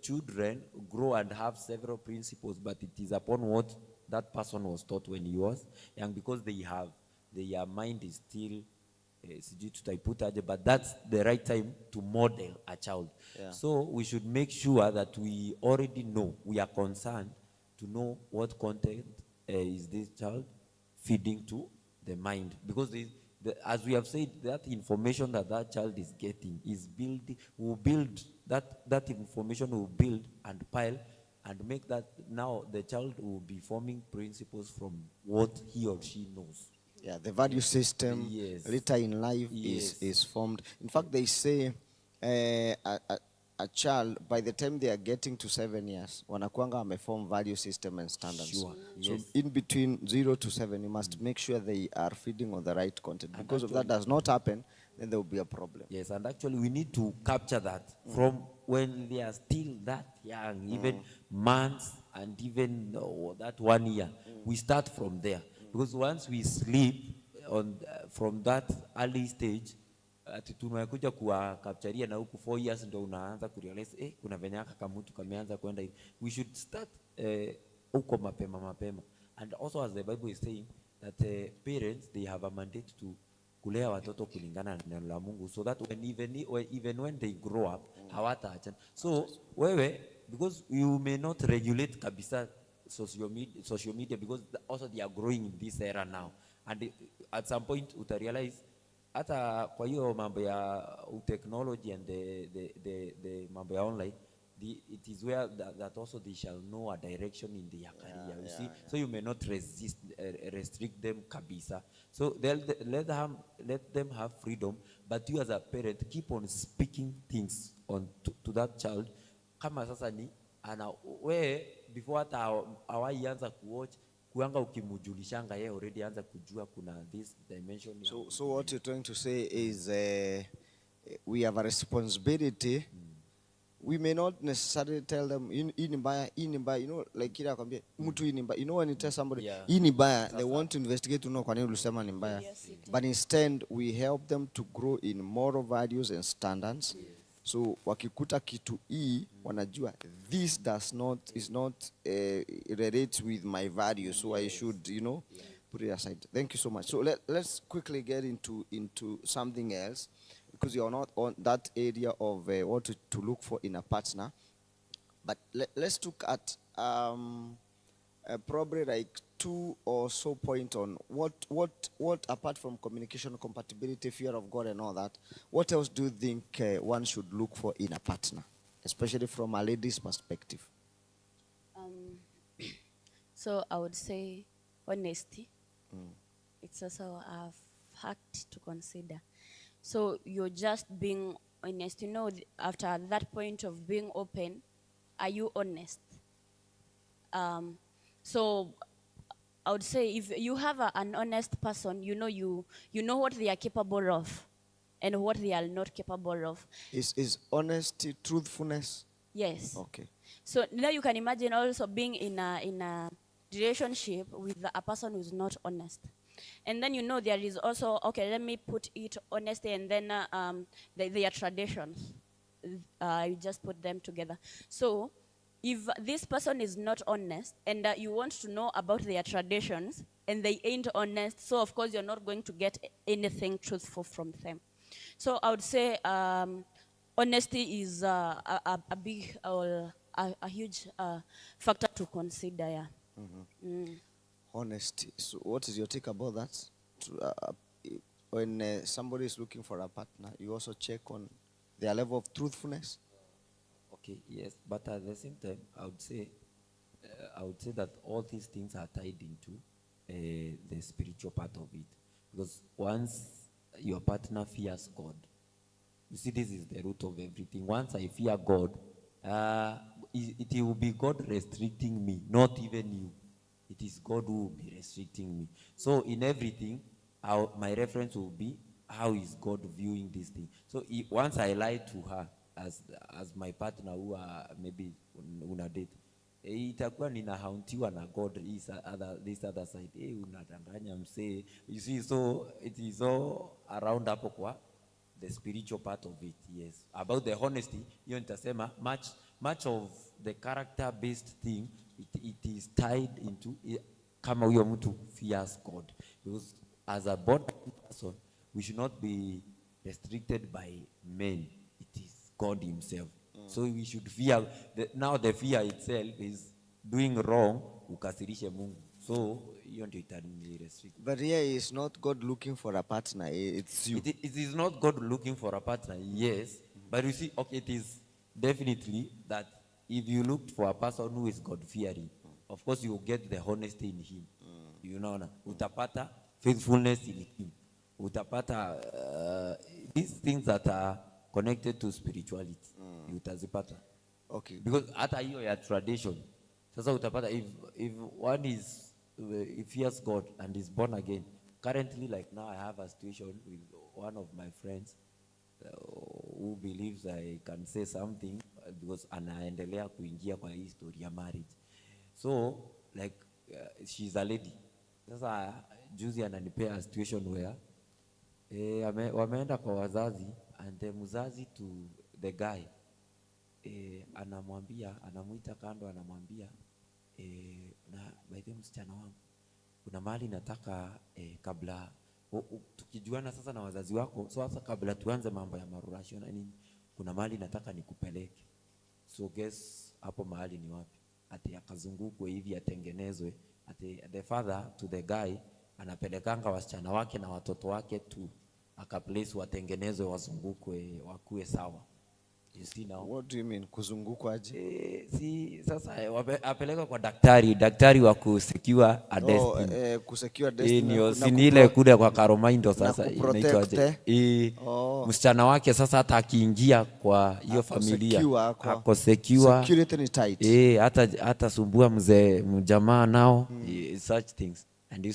children grow and have several principles, but it is upon what that person was taught when he was young, because their mind is still but that's the right time to model a child. Yeah. So we should make sure that we already know, we are concerned to know what content is this child feeding to the mind, because as we have said, that information that child is getting is that information will build and pile and make that now the child will be forming principles from what he or she knows. Yeah, the value system later in life is formed. In fact, they say a child, by the time they are getting to 7 years, wanakuanga wameform value system and standards. Sure. So Yes. in between 0 to 7, you must make sure they are feeding on the right content. Because if that does not happen, then there will be a problem. Yes, and actually we need to capture that from when they are still that young, even months and even that 1 year. We start from there, because once we sleep from that early stage, tunakuja kuwakapcharia na huku 4 years ndo unaanza kurealize kuna venye kamutu kameanza kwenda hivi. We should start huko mapema. And also, as the Bible is saying, that parents, they have a mandate to kulea watoto kulingana na neno la Mungu, so that even when they grow up, hawataachana. So wewe, because you may not regulate kabisa social media, because also they are growing in this era now, and at some point utarealize hata kwa hiyo mambo ya technology and the mambo ya online, it is where that also they shall know a direction in their career. You see, so you may not restrict them kabisa. So let them have freedom, but you as a parent keep on speaking things to that child. Kama sasa ni ana we before hata hawaianza kuwatch kuanga ukimujulishanga yeye already anza kujua kuna this dimension. So what you're trying to say is we have a responsibility. We may not necessarily tell them ini mbaya, you know, like kila akwambia mtu ini mbaya. You know, when you tell somebody ini mbaya, they want to investigate to know kwa nini ulisema ni mbaya. But instead we help them to grow in moral values and standards. So wakikuta kitu wanajua this is not relates with my values, so I should, you know, put it aside. Thank you so much. So let's quickly get into something else, because you are not on that area of what to look for in a partner. But let's look at probably like 2 or so point on what apart from communication, compatibility, fear of God and all that, what else do you think one should look for in a partner, especially from a lady's perspective? So I would say honesty. It's also a fact to consider. So you're just being honest. You know, after that point of being open, are you honest? So I would say if you have an honest person, you know what they are capable of and what they are not capable of. Is honesty truthfulness? Yes. Okay. So now you can imagine also being in a relationship with a person who's not honest. And then there is also, okay, let me put it honesty and then their traditions. You just put them together. So if this person is not honest and you want to know about their traditions and they ain't honest, so of course you're not going to get anything truthful from them. So I would say honesty is a big or a huge factor to consider. Yeah. Honesty. So what is your take about that? When somebody is looking for a partner, you also check on their level of truthfulness? Okay, yes, but at the same time, I would say that all these things are tied into the spiritual part of it. Because once your partner fears God, you see, this is the root of everything. Once I fear God, it will be God restricting me, not even you. It is God who will be restricting me. So in everything, my reference will be, how is God viewing this thing? So once I lie to her as my partner who maybe una date, itakuwa ninahauntiwa na God this other side. Unadanganya msee. You see, so it is all around hapo kwa the spiritual part of it. Yes. About the honesty, hiyo nitasema much of the character based thing, it is tied into kama huyo mtu fears God. Because as a born person, we should not be restricted by men. It is God himself. So we should fear. Now the fear itself is doing wrong, ukasirishe Mungu. So hiyo ndio itani restrict. But here is not God looking for a partner, it's you. It is not God looking for a partner, yes. But you see, okay, it is definitely that if you look for a person who is God-fearing, of course you will get the honesty in him. You know, utapata faithfulness in him. Utapata these things that are connected to spirituality. Utazipata. Okay. Because hata hiyo ya tradition. Sasa utapata if one is if fears God and is born again. Currently, like now, I have a situation with one of my friends who believes I can say something because anaendelea kuingia kwa hii story ya marriage. So like she's a lady. Sasa juzi ananipea a situation where wameenda kwa wazazi and the mzazi to the guy anamwambia, anamuita kando, anamwambia na by the msichana wangu kuna mali nataka kabla tukijuana sasa na wazazi wako, so sasa kabla tuanze mambo ya marurashio na nini, kuna mali nataka nikupeleke. So guess hapo mahali ni wapi? Ati akazungukwe hivi atengenezwe. Ati the father to the guy anapelekanga wasichana wake na watoto wake tu akaplace watengenezwe, wazungukwe, wakuwe sawa. You see now? What do you mean kuzungukwa aje? Si sasa apeleka kwa daktari wa kusecure a destiny. Kusecure destiny. Ni ile kule kwa Karomaindo sasa inaitwa aje? Msichana wake sasa hata akiingia kwa hiyo familia ako secure. Security ni tight. Hata sumbua mzee mjamaa nao, such things. And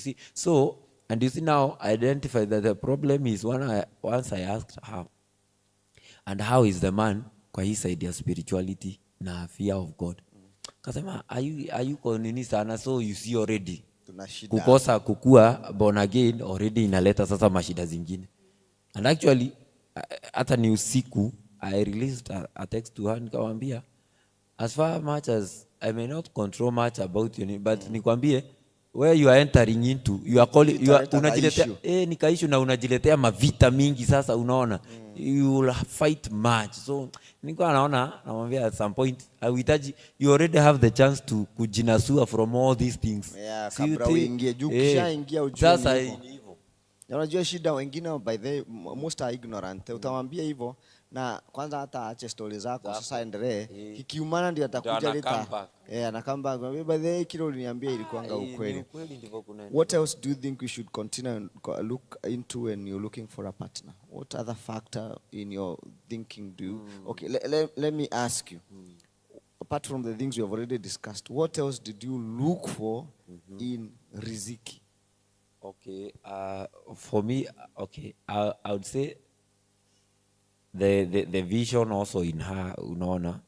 you see now identify that the problem is once I asked her, and how is the man kwa hii side ya spirituality na fear of God? Kasema are you konini sana, so you see already kukosa kukua born again already inaleta sasa mashida zingine. And actually hata ni usiku I released a text to her nikamwambia, as far much as I may not control much about you, but nikwambie where you are entering into, you are unajiletea nikaishu na unajiletea mavita mingi sasa, unaona you will fight much. So niko naona namwambia at some point hauhitaji, you already have the chance to kujinasua from all these things. Kabla uingie juu, kisha ingia ujue sasa hivyo. Unajua shida wengine by the most are ignorant. Utamwambia hivyo na kwanza hata aache stories zako sasa endelee. Kikiumana ndio atakuja leta. Anakamba by the way kile uliniambia ilikuanga ukweli. What else do you think we should continue and look into when you're looking for a partner? What other factor in your thinking do you? Okay, let me ask you. Apart from the things we have already discussed, what else did you look for in riziki? Okay, for me, okay, I would say the vision also in her, unaona,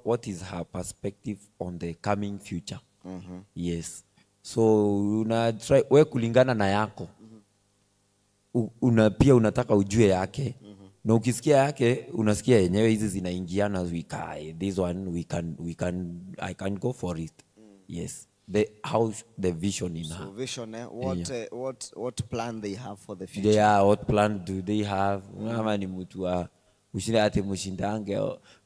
what is her perspective on the coming future? Yes. So una try we kulingana na yako. Pia unataka ujue yake. Na ukisikia yake unasikia yenyewe hizi zinaingiana, this one I can go for it. Yes. The vision in her. So vision, what plan they have for the future? Yeah, what plan do they have? Kama ni mtu wa ushinde ati mushindange.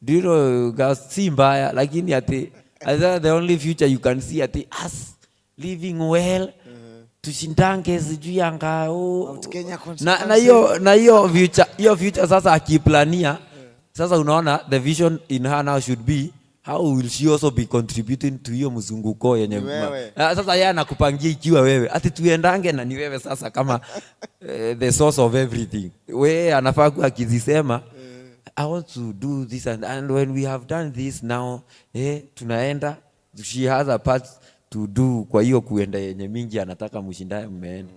Do you know guys si mbaya lakini ati the only future you can see ati us living well. Tushindange sijui anga na hiyo future sasa akiplania. Sasa unaona the vision in her now should be, how will she also be contributing to hiyo mzunguko yenye sasa yeye anakupangia ikiwa wewe ati tuendange na ni wewe sasa kama the source of everything. Wewe anafaa kwa akizisema I want to do this and when we have done this now, tunaenda, she has a part to do. Kwa hiyo kuenda yenye mingi anataka mshindane mmeenda.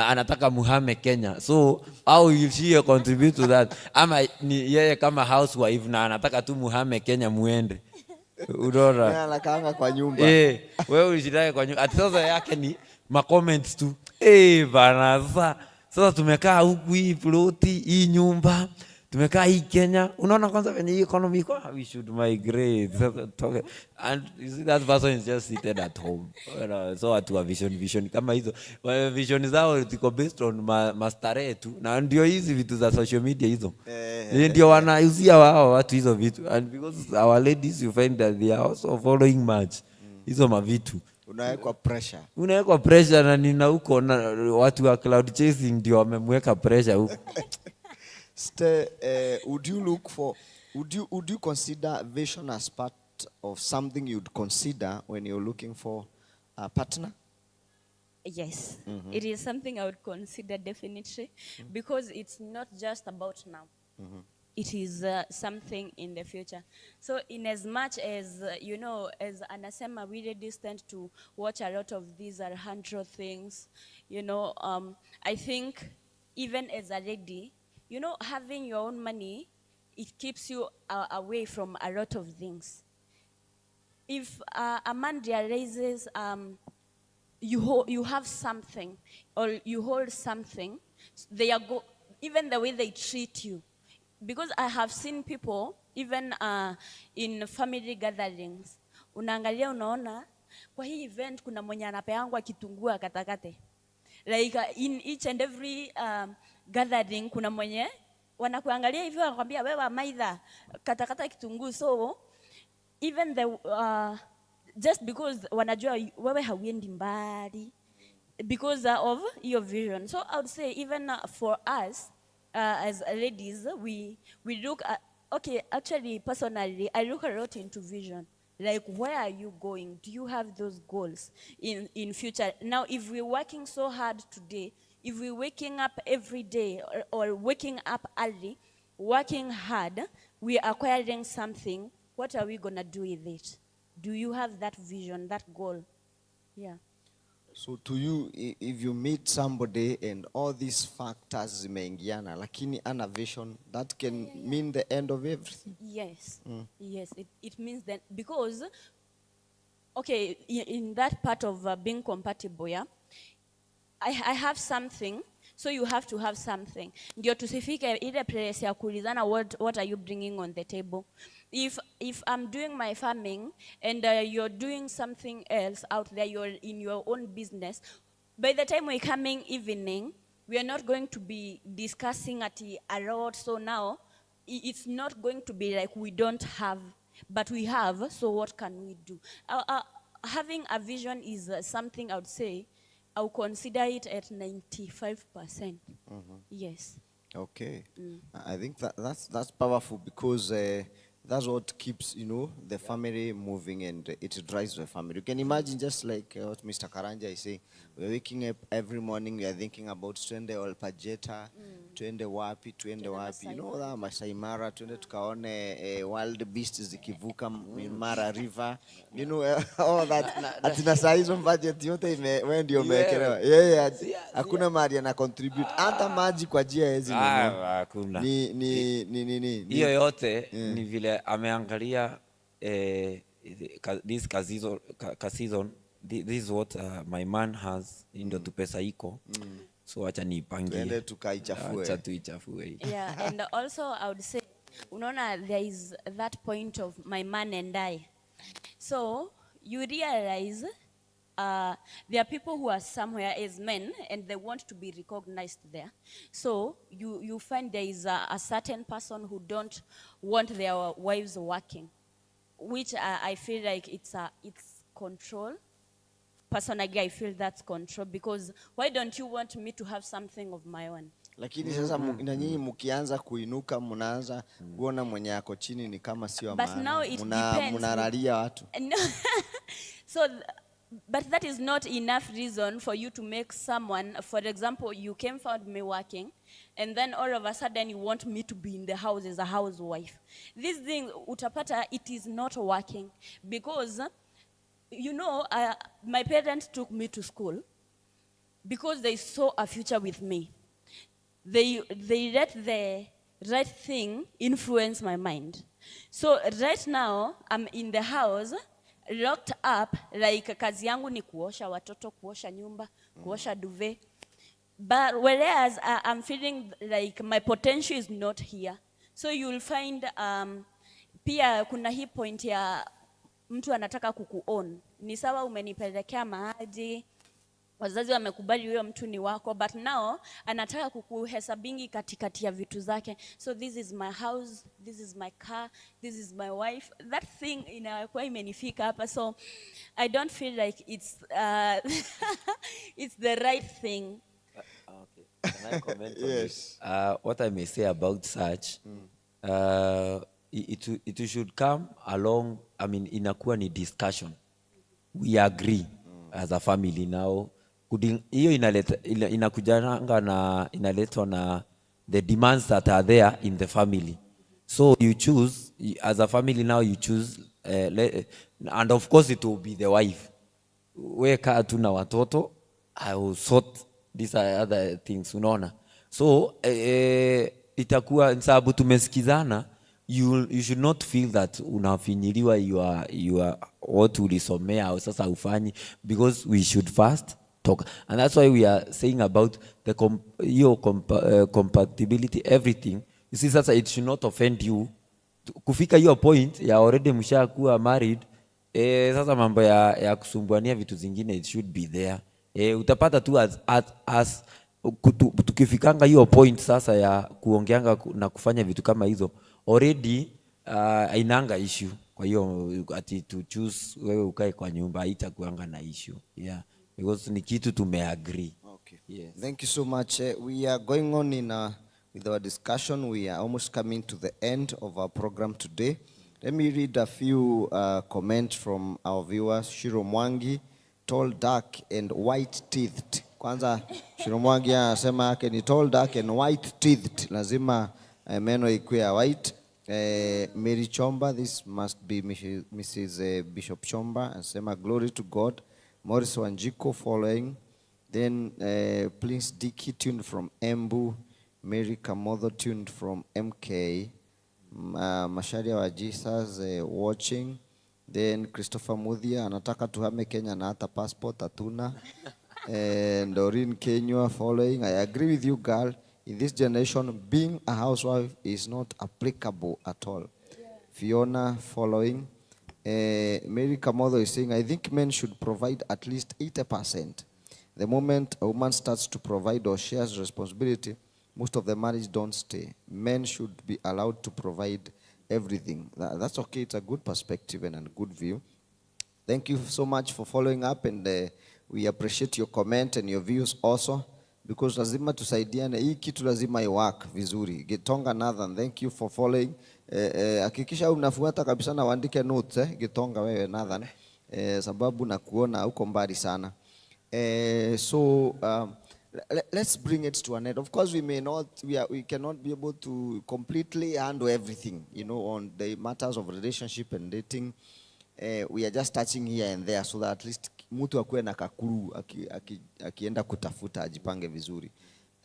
Anataka muhame Kenya. So how will she contribute to that? Ama ni yeye kama housewife na anataka tu muhame Kenya muende. Unaona? Yeye anakaanga kwa nyumba. Wewe ulishindane kwa nyumba. Ati sasa yake ni ma comments tu. Bana sasa tumekaa huku hii ploti, hii nyumba, tumekaa hii Kenya. Unaona kwanza venye hii economy kwa we should migrate. And you see that person is just seated at home. So atu vision kama hizo. Vision zao ziko based on mastare tu. Na ndio hizi vitu za social media hizo. Ndio wanauzia wao watu hizo vitu. And because our ladies you find that they are also following much hizo mavitu. Unawekwa pressure na nina huko na watu wa cloud chasing ndio wamemweka pressure huko. Would you consider vision as part of something you'd consider when you're looking for a partner? Yes, it is something I would consider definitely, because it's not just about now. It is something in the future. So in as much as, as Anasema, we really stand to watch a lot of these 100 things, I think even as a lady, having your own money, it keeps you away from a lot of things. If a man realizes you have something or you hold something, even the way they treat you. Because I have seen people, even in family gatherings, unaangalia unaona, kwa hii event kuna mwenye anapeangwa kitunguu katakate. Like in each and every gathering, kuna mwenye wanakuangalia hivyo wanakuambia wewe maidha katakata kitunguu. So even just because wanajua wewe hauendi mbali because of your vision. So I would say even for us, as ladies, we look at, actually personally, I look a lot into vision. Like, where are you going? Do you have those goals in future? Now, if we're working so hard today, if we're waking up every day or waking up early, working hard, we are acquiring something, what are we going to do with it? Do you have that vision, that goal? Yeah. So to you, if you meet somebody and all these factors zimeingiana, lakini ana vision, that can mean the end of everything? Yes. Yes, it means that, because, in that part of being compatible, yeah, I have something, so you have to have something. Ndio tusifike ile place ya kuulizana what are you bringing on the table. If I'm doing my farming and you're doing something else out there, you're in your own business, by the time we're coming evening, we are not going to be discussing at a lot. So now, it's not going to be like we don't have, but we have, so what can we do? Having a vision is something I would say, I would consider it at 95%. Yes. Okay. I think that's powerful, because that's what keeps, the family moving, and it drives the family. You can imagine, just like what Mr. Karanja is saying, we're waking up every morning, we are thinking about twende Olpajeta, twende wapi, twende wapi. That Masai Mara, twende tukaone wild beasts zikivuka Mara River. All that. Atina saizo budget yote wewe ndio umewekelewa. Hakuna mali ana contribute. Hata maji kwa jia hizi hakuna. Ni hiyo yote ni vile ameangalia this season, this is what my man has, ndio tu pesa iko. So acha nipangie. Twende tukaichafue. Acha tuichafue. Yeah, and also I would say, unaona, there is that point of my man and I. So you realize there are people who are somewhere as men and they want to be recognized there. So you find there is a certain person who don't want their wives working, which I feel like it's control. Personally, I feel that's control, because why don't you want me to have something of my own? Lakini sasa na nyinyi mkianza kuinuka, mnaanza kuona mwenye yako chini ni kama sio maana. But now it depends. Mnaralia watu. No. So But that is not enough reason for you to make someone, for example, you came found me working, and then all of a sudden you want me to be in the house as a housewife. This thing, utapata, it is not working. Because, you know, my parents took me to school because they saw a future with me. They let the right thing influence my mind. So right now, I'm in the house, locked up, like kazi yangu ni kuosha watoto, kuosha nyumba, kuosha duvet. But whereas I'm feeling like my potential is not here. So you'll find, pia kuna hii point ya mtu anataka kukuown. Ni sawa umenipelekea mahali, wazazi wamekubali huyo mtu ni wako, but now anataka kukuhesabingi katikati ya vitu zake. So this is my house, this is my car, this is my wife. That thing inakuwa imenifika hapa. So I don't feel like it's it's the right thing. Okay. Can I comment on Yes. this? What I may say about such, it should come along, I mean, inakuwa ni discussion. We agree as a family now. Hiyo inakujanga na inaletwa na the demands that are there in the family. So you choose, as a family now you choose, and of course it will be the wife. Weka tu na watoto, I will sort these other things, unaona. So itakuwa sababu tumesikizana, you should not feel that unafinyiliwa you are what ulisomea au sasa ufanyi, because we should first talk, and that's why we are saying about the compatibility, everything. You see, sasa it should not offend you kufika hiyo point ya already mshakuwa married. Sasa mambo ya kusumbuania vitu zingine, it should be there. Utapata tu as tukifikanga hiyo point sasa ya kuongeanga na kufanya vitu kama hizo, already ainanga issue. Kwa hiyo ati to choose wewe ukae kwa nyumba haitakuanga na issue. Yeah, because ni kitu tumeagree. Okay. Yes. Thank you so much. We are going on with our discussion. We are almost coming to the end of our program today. Let me read a few comments from our viewers. Shiro Mwangi, tall, dark, and white-teethed. Kwanza, Shiro Mwangi anasema yake ni tall, dark, and white-teethed. Lazima meno ikuwe white. Mary Chomba, this must be Mrs. Bishop Chomba, anasema glory to God. Morris Wanjiko following. Then Prince Dicky tuned from Embu. Mary Kamodho tuned from MK. Masharia wa Jesus watching. Then Christopher Muthia anataka tuhame Kenya na hata passport hatuna. And Doreen Kenywa following. I agree with you, girl. In this generation, being a housewife is not applicable at all. Yeah. Fiona following. Mary Kamodho is saying, I think men should provide at least 80%. The moment a woman starts to provide or shares responsibility, most of the marriage don't stay. Men should be allowed to provide everything. That's okay. It's a good perspective and a good view. Thank you so much for following up, and we appreciate your comment and your views also, because lazima tusaidiane. Hii kitu lazima iwork vizuri. Gitonga Nathan, thank you for following. Hakikisha unafuata kabisa na uandike notes Gitonga wewe Nathan, sababu na kuona uko mbali sana. Let's bring it to an end. Of course, we cannot be able to completely handle everything, on the matters of relationship and dating. We are just touching here and there so that at least mtu akuwe na kakuru akienda kutafuta ajipange vizuri.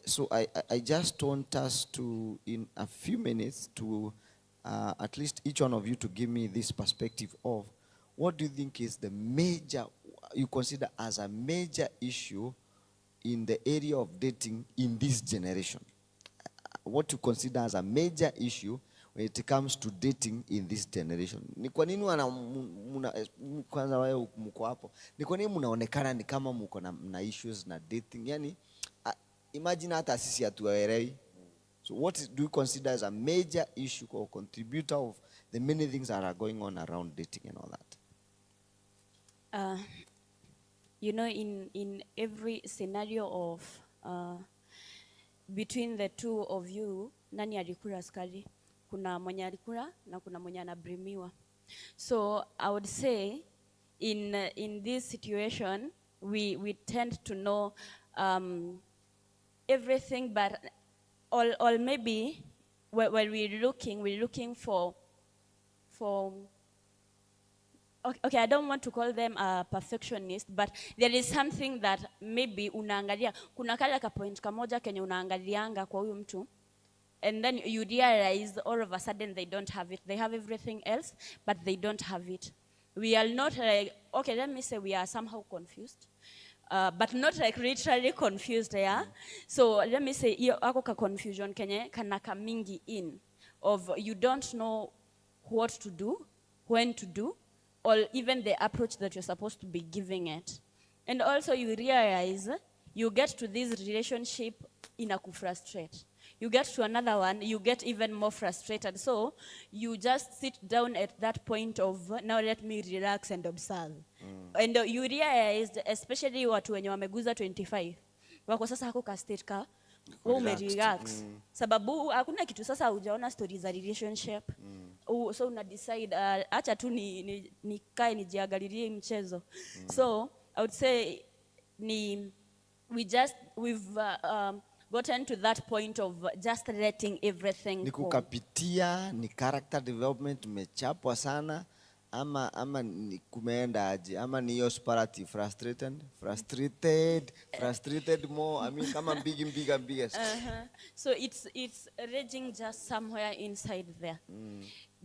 So I just want us to, in a few minutes, to at least each one of you to give me this perspective of what do you think is the major, you consider as a major issue in the area of dating in this generation. What you consider as a major issue when it comes to dating in this generation. Ni kwa nini kwanza wewe mko hapo? Ni kwa nini mnaonekana ni kama mko na issues na dating? Yani imagine hata sisi hatuelewi. So what do you consider as a major issue or contributor of the many things that are going on around dating and all that? In every scenario of between the two of you, nani alikula skari? Kuna mwenye alikula na kuna mwenye anabrimiwa. So I would say in this situation, we tend to know everything, but or maybe when we're looking for okay, I don't want to call them a perfectionist, but there is something that maybe unaangalia, kuna kale ka point kamoja kenye unaangalianga kwa huyu mtu, and then you realize all of a sudden they don't have it. They have everything else, but they don't have it. We are not like, okay, let me say we are somehow confused, but not like literally confused, yeah? So let me say, iyo ako ka confusion kenye kanaka mingi in, of you don't know what to do, when to do, or even the approach that you're supposed to be giving it. And also you realize you get to this relationship inakufrustrate. You get to another one, you get even more frustrated. So you just sit down at that point of, now let me relax and observe. And you realize, especially watu wenye wameguza 25, wako sasa hako ka state ka, umerelax. Sababu hakuna kitu sasa hujaona stories za relationship. So una decide, acha tu nikae nijiangalilie mchezo. So I would say we've gotten to that point of just letting everything ni kukapitia, ni character development umechapwa sana, ama ni kumeenda aje, ama ni hiyo superlative, frustrated more, I mean kama bigger. So it's raging just somewhere inside there.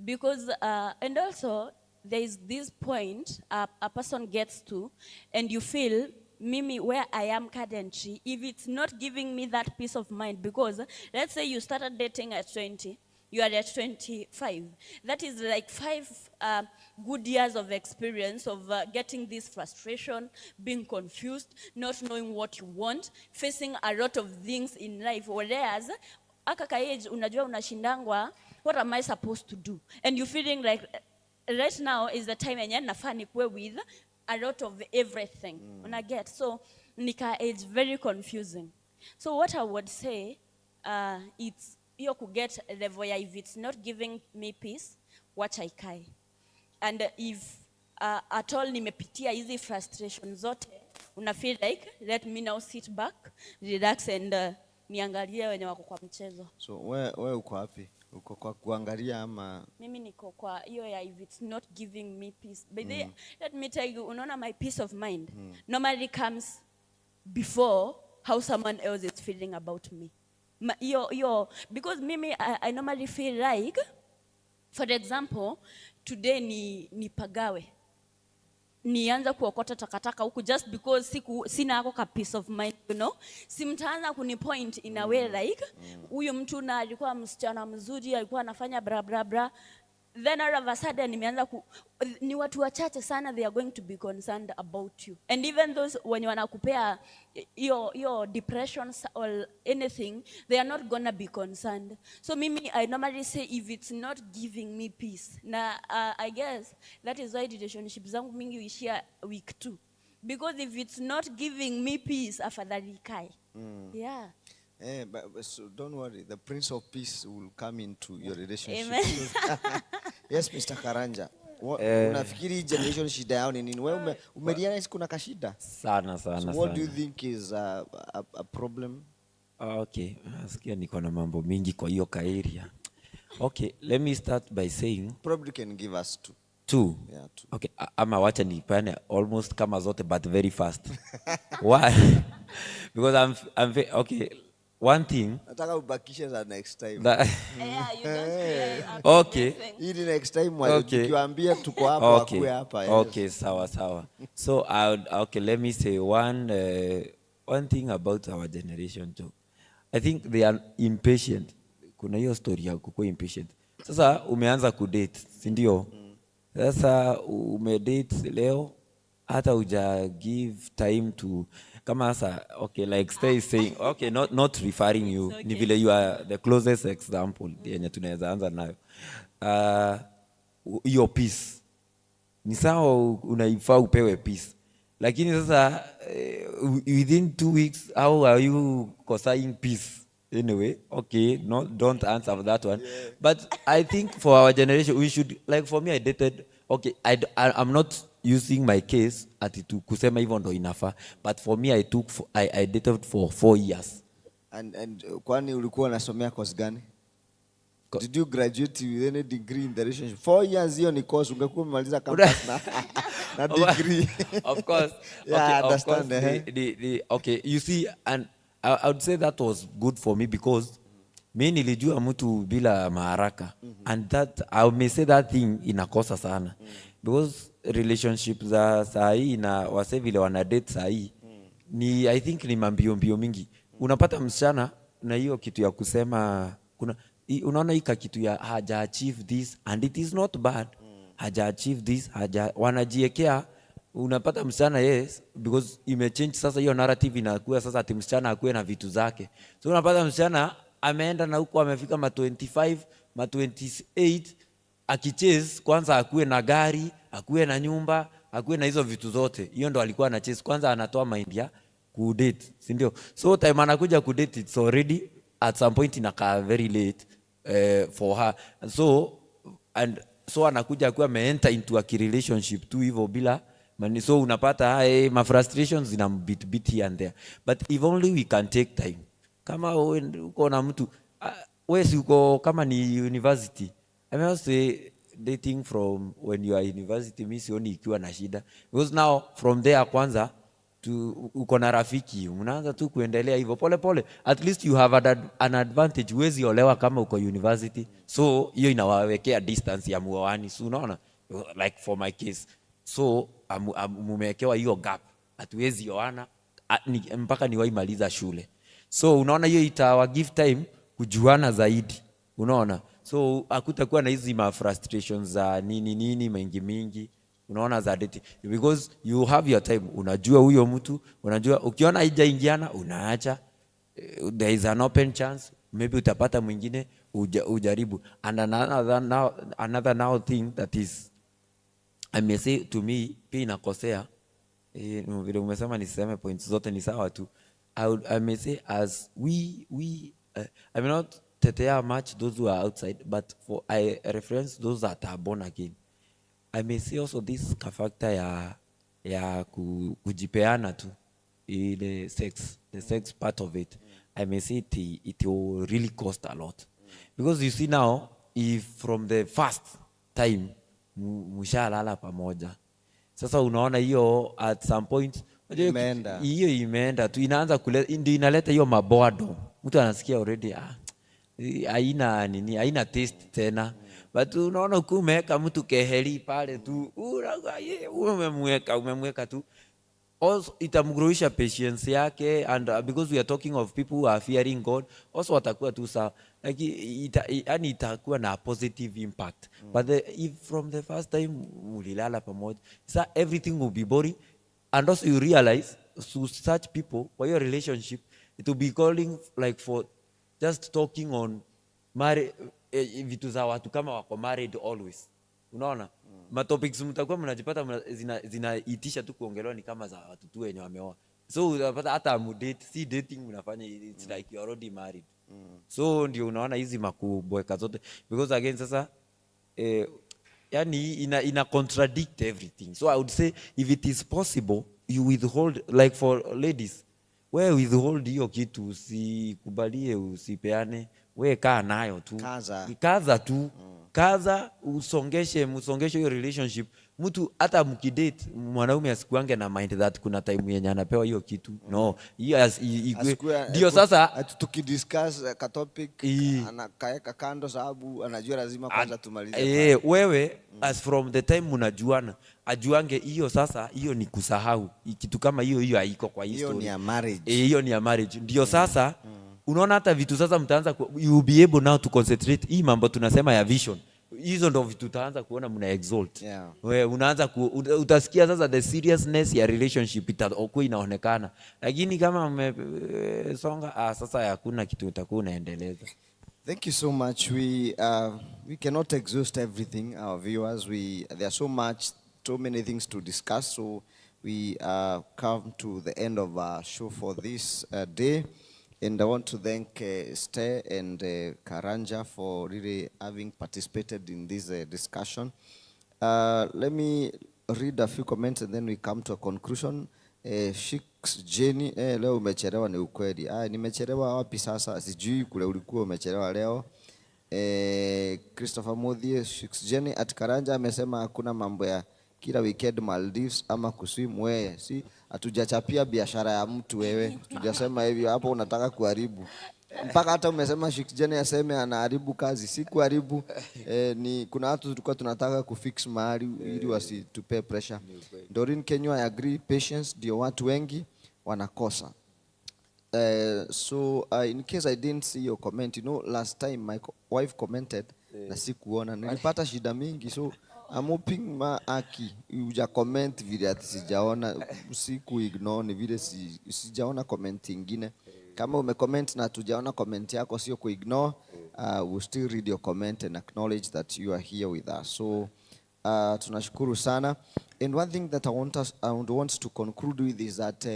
Because and also there is this point a person gets to, and you feel, Mimi, where I am currently, if it's not giving me that peace of mind, because let's say you started dating at 20, you are at 25. That is like 5 good years of experience of getting this frustration, being confused, not knowing what you want, facing a lot of things in life. Whereas, akaka age, unajua unashindangwa, what am I supposed to do? And you're feeling like right now is the time enye nafaa nikuwe with a lot of everything. When I get, so nika age very confusing. So what I would say, it's you could get level, if it's not giving me peace, watch I kai. And if at all nimepitia hizi frustration zote, una feel like, let me now sit back, relax, and niangalie wenye wako kwa mchezo. So wewe uko wapi? Uko kwa kuangalia ama? Mimi niko kwa hiyo ya if it's not giving me peace. But let me tell you, unaona, my peace of mind normally comes before how someone else is feeling about me. Because mimi, I normally feel like, for example, today ni pagawe. Nianza kuokota takataka huku just because sina ako ka peace of mind, you know. Simtaanza kunipoint in a way like, huyu mtu na alikuwa msichana mzuri, alikuwa anafanya bra bra bra. Then all of a sudden nimeanza ni watu wachache sana they are going to be concerned about you. And even those wenye wanakupea your depressions or anything, they are not gonna be concerned. So mimi, I normally say if it's not giving me peace. Na I guess that is why relationships zangu mingi uishia week 2. Because if it's not giving me peace, afadhali kai. Yeah. But so don't worry, the Prince of Peace will come into your relationship. Amen. Yes, Mr. Karanja. Unafikiri generation shida yao ni nini? Wewe umerealize kuna kashida? Sana. So what do you think is a problem? Okay, nasikia niko na mambo mingi kwa hiyo ka area. Okay, let me start by saying, probably can give us 2. 2. Yeah, 2. Okay, ama wacha nipane almost kama zote but very fast. Why? Because I'm okay. One thing. Nataka ubakishe za next time. Yeah, you don't feel okay. Ili next time okay. Ukiwaambia tuko hapa wakue hapa. Yes. Okay, sawa. So okay, let me say one thing about our generation too. I think they are impatient. Kuna hiyo story ya kukuwa impatient. Sasa umeanza kudate, si ndio? Sasa umedate leo, hata uja give time to kama sasa, okay, like stay saying, okay, not referring you, okay. Ni vile you are the closest example yenye tunaweza anza nayo. Your peace. Ni sawa unaifaa upewe peace. Lakini sasa within 2 weeks, how are you consigning peace? Anyway, okay, don't answer that one. Yeah. But I think for our generation, we should, like for me, I dated, okay, I'm not using my case ati kusema hivyo ndo inafaa, but for me I dated for 4 years. And kwani ulikuwa unasomea course gani? Did you graduate with any degree in the relationship? 4 years hiyo ni course, ungekuwa umemaliza campus na degree. Of course. Yeah, okay, I understand. Of course, okay, you see, and I would say that was good for me because mi nilijua mtu bila maharaka. And that I may say that thing inakosa sana. Because relationship za sahi na wase vile wana date sahi ni I think ni mambio mingi. Unapata msichana na hiyo kitu ya kusema unaona hika kitu ya haja achieve this and it is not bad. Haja achieve this, wanajiekea. Unapata msichana yes because imechange sasa hiyo narrative inakuwa sasa ati msichana akuwe na vitu zake. So unapata msichana ameenda na huko amefika ma 25, ma 28 akichase kwanza akuwe na gari, akuwe na nyumba, akuwe na hizo vitu zote. Hiyo ndo alikuwa ana chase kwanza, anatoa mind ya kudate, si ndio? So time anakuja kudate it's already at some point inakaa very late for her. So anakuja akuwa ameenter into a relationship tu hivyo bila money. So unapata ma frustrations ina bit here and there. But if only we can take time. Kama uko na mtu wewe si uko kama ni university, I mean say dating from when you are university mimi sioni ikiwa na shida because now from there kwanza uko na rafiki, unaanza tu kuendelea hivyo pole pole, at least you have an advantage. Huwezi olewa kama uko university, so hiyo inawawekea distance ya muoani, so unaona, like for my case, so mumewekewa hiyo gap, hatuwezi oana mpaka niwaimaliza shule. So unaona hiyo itawa give time kujuana zaidi, unaona. So hakutakuwa na hizi ma frustrations za nini mingi, unaona, za dating, because you have your time. Unajua huyo mtu, unajua ukiona haijaingiana unaacha, there is an open chance maybe utapata mwingine ujaribu. And another thing that is, I may say to me pia inakosea, vile umesema niseme points zote ni sawa tu. I may say as we I may not tetea much those who are outside, but I reference those that are born again. I may say also this factor ya kujipeana tu, the sex part of it. I may say it will really cost a lot. Because you see now, if from the first time mshalala pamoja, sasa unaona hiyo at some point hiyo imeenda tu, inaanza ndio inaleta hiyo maboado. Mtu anasikia already haina taste tena. But unaona kumeka mtu keheli pale tu, umemweka tu, also itamgrowisha patience yake. And because we are talking of people who are fearing God, also watakuwa tu sawa, like yani itakuwa na positive impact. But if from the first time mulilala pamoja, so everything will be boring. And also you realize, to such people, for your relationship, it will be calling like for just talking on marriage, vitu za watu kama wako married always, unaona. Matopics mtakuwa mnajipata zinaitisha tu kuongelewa ni kama za watu tu wenye wameoa. So unapata hata mudate, si dating unafanya, it's like you already married. So ndio unaona hizi makubweka zote, because again sasa yani ina contradict everything. So I would say if it is possible, you withhold, like for ladies, we withhold hiyo kitu, usikubalie, usipeane, we kaa nayo tu, kaza tu, kaza, musongeshe hiyo relationship. Mtu hata mkidate, mwanaume asikuange na mind that kuna time yenye anapewa hiyo kitu. No, ndio sasa tukidiscuss ka topic anakaeka kando sababu anajua lazima kwanza tumalize. Wewe as from the time mnajuana, ajuange hiyo sasa, hiyo ni kusahau kitu kama hiyo haiko kwa history. Hiyo ni ya marriage. Hiyo ni ya marriage. Ndio sasa unaona hata vitu sasa mtaanza you will be able now to concentrate. Hii mambo tunasema ya vision, hizo ndo vitu utaanza kuona mna exalt. Wewe unaanza utasikia sasa the seriousness ya relationship itakuwa inaonekana. Lakini kama mmesonga sasa hakuna kitu utakuwa unaendeleza. Thank you so much. We cannot exhaust everything, our viewers. There are so many things to discuss. So we come to the end of our show for this day. And I want to thank Esther and Karanja for really having participated in this discussion. Let me read a few comments and then we come to a conclusion. Shiks Jenny, leo umechelewa ni ukweli. Nimechelewa wapi sasa? Sijui kule ulikuwa umechelewa leo. Christopher Modhi, Shiks Jenny at Karanja amesema hakuna mambo ya kila weekend Maldives ama kuswim Mwea. Si hatujachapia biashara ya mtu wewe. Tujasema hivyo, hapo unataka kuharibu. Mpaka hata umesema Shiks Jenny aseme anaharibu kazi. Si kuharibu, ni kuna watu tulikuwa tunataka kufix mahali ili wasitupe pressure. Doreen Kenya, I agree, patience ndio watu wengi wanakosa. So in case I didn't see your comment, you know, last time my wife commented na sikuona, nilipata shida mingi, so I'm hoping Aki uja comment vile ati sijaona, siku ignore, ni vile sijaona comment ingine. Kama umecomment na tujaona comment yako, sio ku ignore, we'll still read your comment and acknowledge that you are here with us. So tunashukuru sana. And one thing that I want to conclude with is that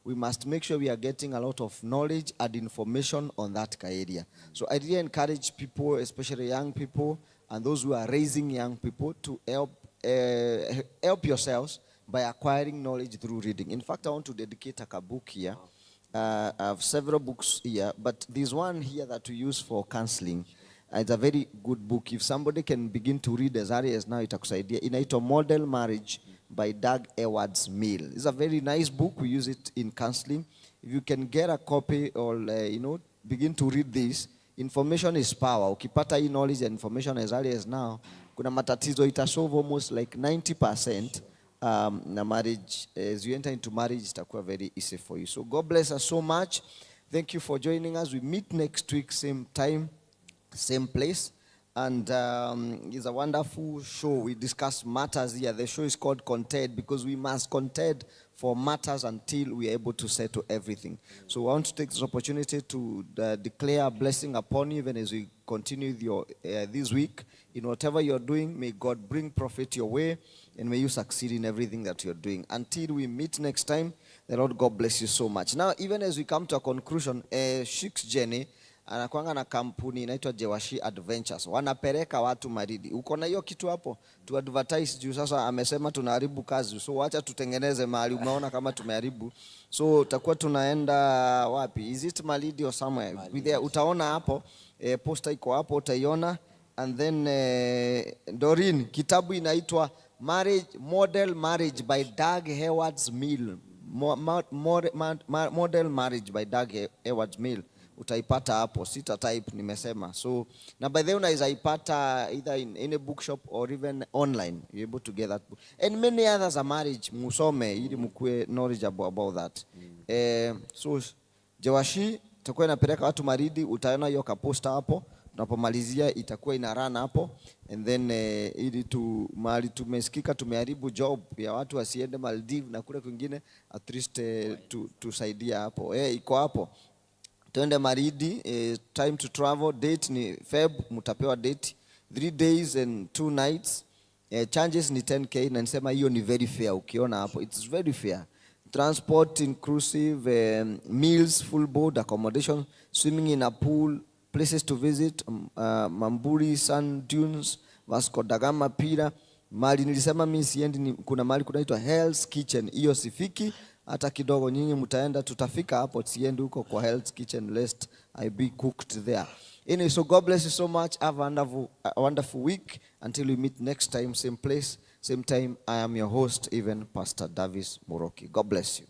we must make sure we are getting a lot of knowledge and information on that area. So I really encourage people, especially young people and those who are raising young people, to help yourselves by acquiring knowledge through reading. In fact, I want to dedicate a book here. I have several books here, but there's one here that we use for counseling. It's a very good book. If somebody can begin to read as early as now, itakusaidia. Inaitwa Model Marriage by Doug Edwards Mill. It's a very nice book. We use it in counseling. If you can get a copy or begin to read this, information is power. Ukipata hii knowledge and information as early as now, kuna matatizo itasolve almost like 90%. Na marriage, as you enter into marriage, itakuwa very easy for you. So God bless us so much. Thank you for joining us. We meet next week, same time, same place. And it's a wonderful show. We discuss matters here. The show is called Contend because we must contend for matters until we are able to settle everything. So I want to take this opportunity to declare a blessing upon you even as we continue this week. In whatever you're doing, may God bring profit your way and may you succeed in everything that you're doing. Until we meet next time, the Lord God bless you so much. Now, even as we come to a conclusion, Shiks Jenny anakuanga na kampuni inaitwa Jewashi Adventures. Wanapeleka watu Maridi. Uko na hiyo kitu hapo? To advertise juu sasa amesema tunaharibu kazi. So wacha tutengeneze mahali, umeona kama tumeharibu. So tutakuwa tunaenda wapi? Is it Malidi or somewhere? Utaona hapo, poster iko hapo utaiona. And then Doreen, kitabu inaitwa Model Marriage by Doug Edwards Mill. Model Marriage by Doug Edwards Mill. Utaipata hapo, sita type nimesema. So na by the way unaweza ipata either in any bookshop or even online. You're able to get that book. And many others are marriage, musome ili mkue knowledgeable about that. So Jewashi itakuwa inapeleka watu Maridi, utaona hiyo kaposta hapo. Tunapomalizia itakuwa ina run hapo, and then ili mahali tumesikika tumeharibu job ya watu wasiende Maldives na kule kwingine, at least tusaidia hapo. Iko hapo. Tuende Maridi, time to travel, date ni Feb, mutapewa date 3 days and 2 nights. Charges ni 10K na nisema hiyo ni very fair. Ukiona hapo, it's very fair. Transport inclusive, meals, full board, accommodation, swimming in a pool, places to visit, Mamburi, Sand Dunes, Vasco da Gama, Pira. Mali nilisema mimi siendi, kuna mali kunaitwa Hell's Kitchen. Hiyo sifiki hata kidogo, nyinyi mtaenda, tutafika hapo, siendi huko kwa Hell's Kitchen, lest I be cooked there. Anyway, so God bless you so much. Have a wonderful week. Until we meet next time, same place, same time. I am your host, even Pastor Davis Muroki. God bless you.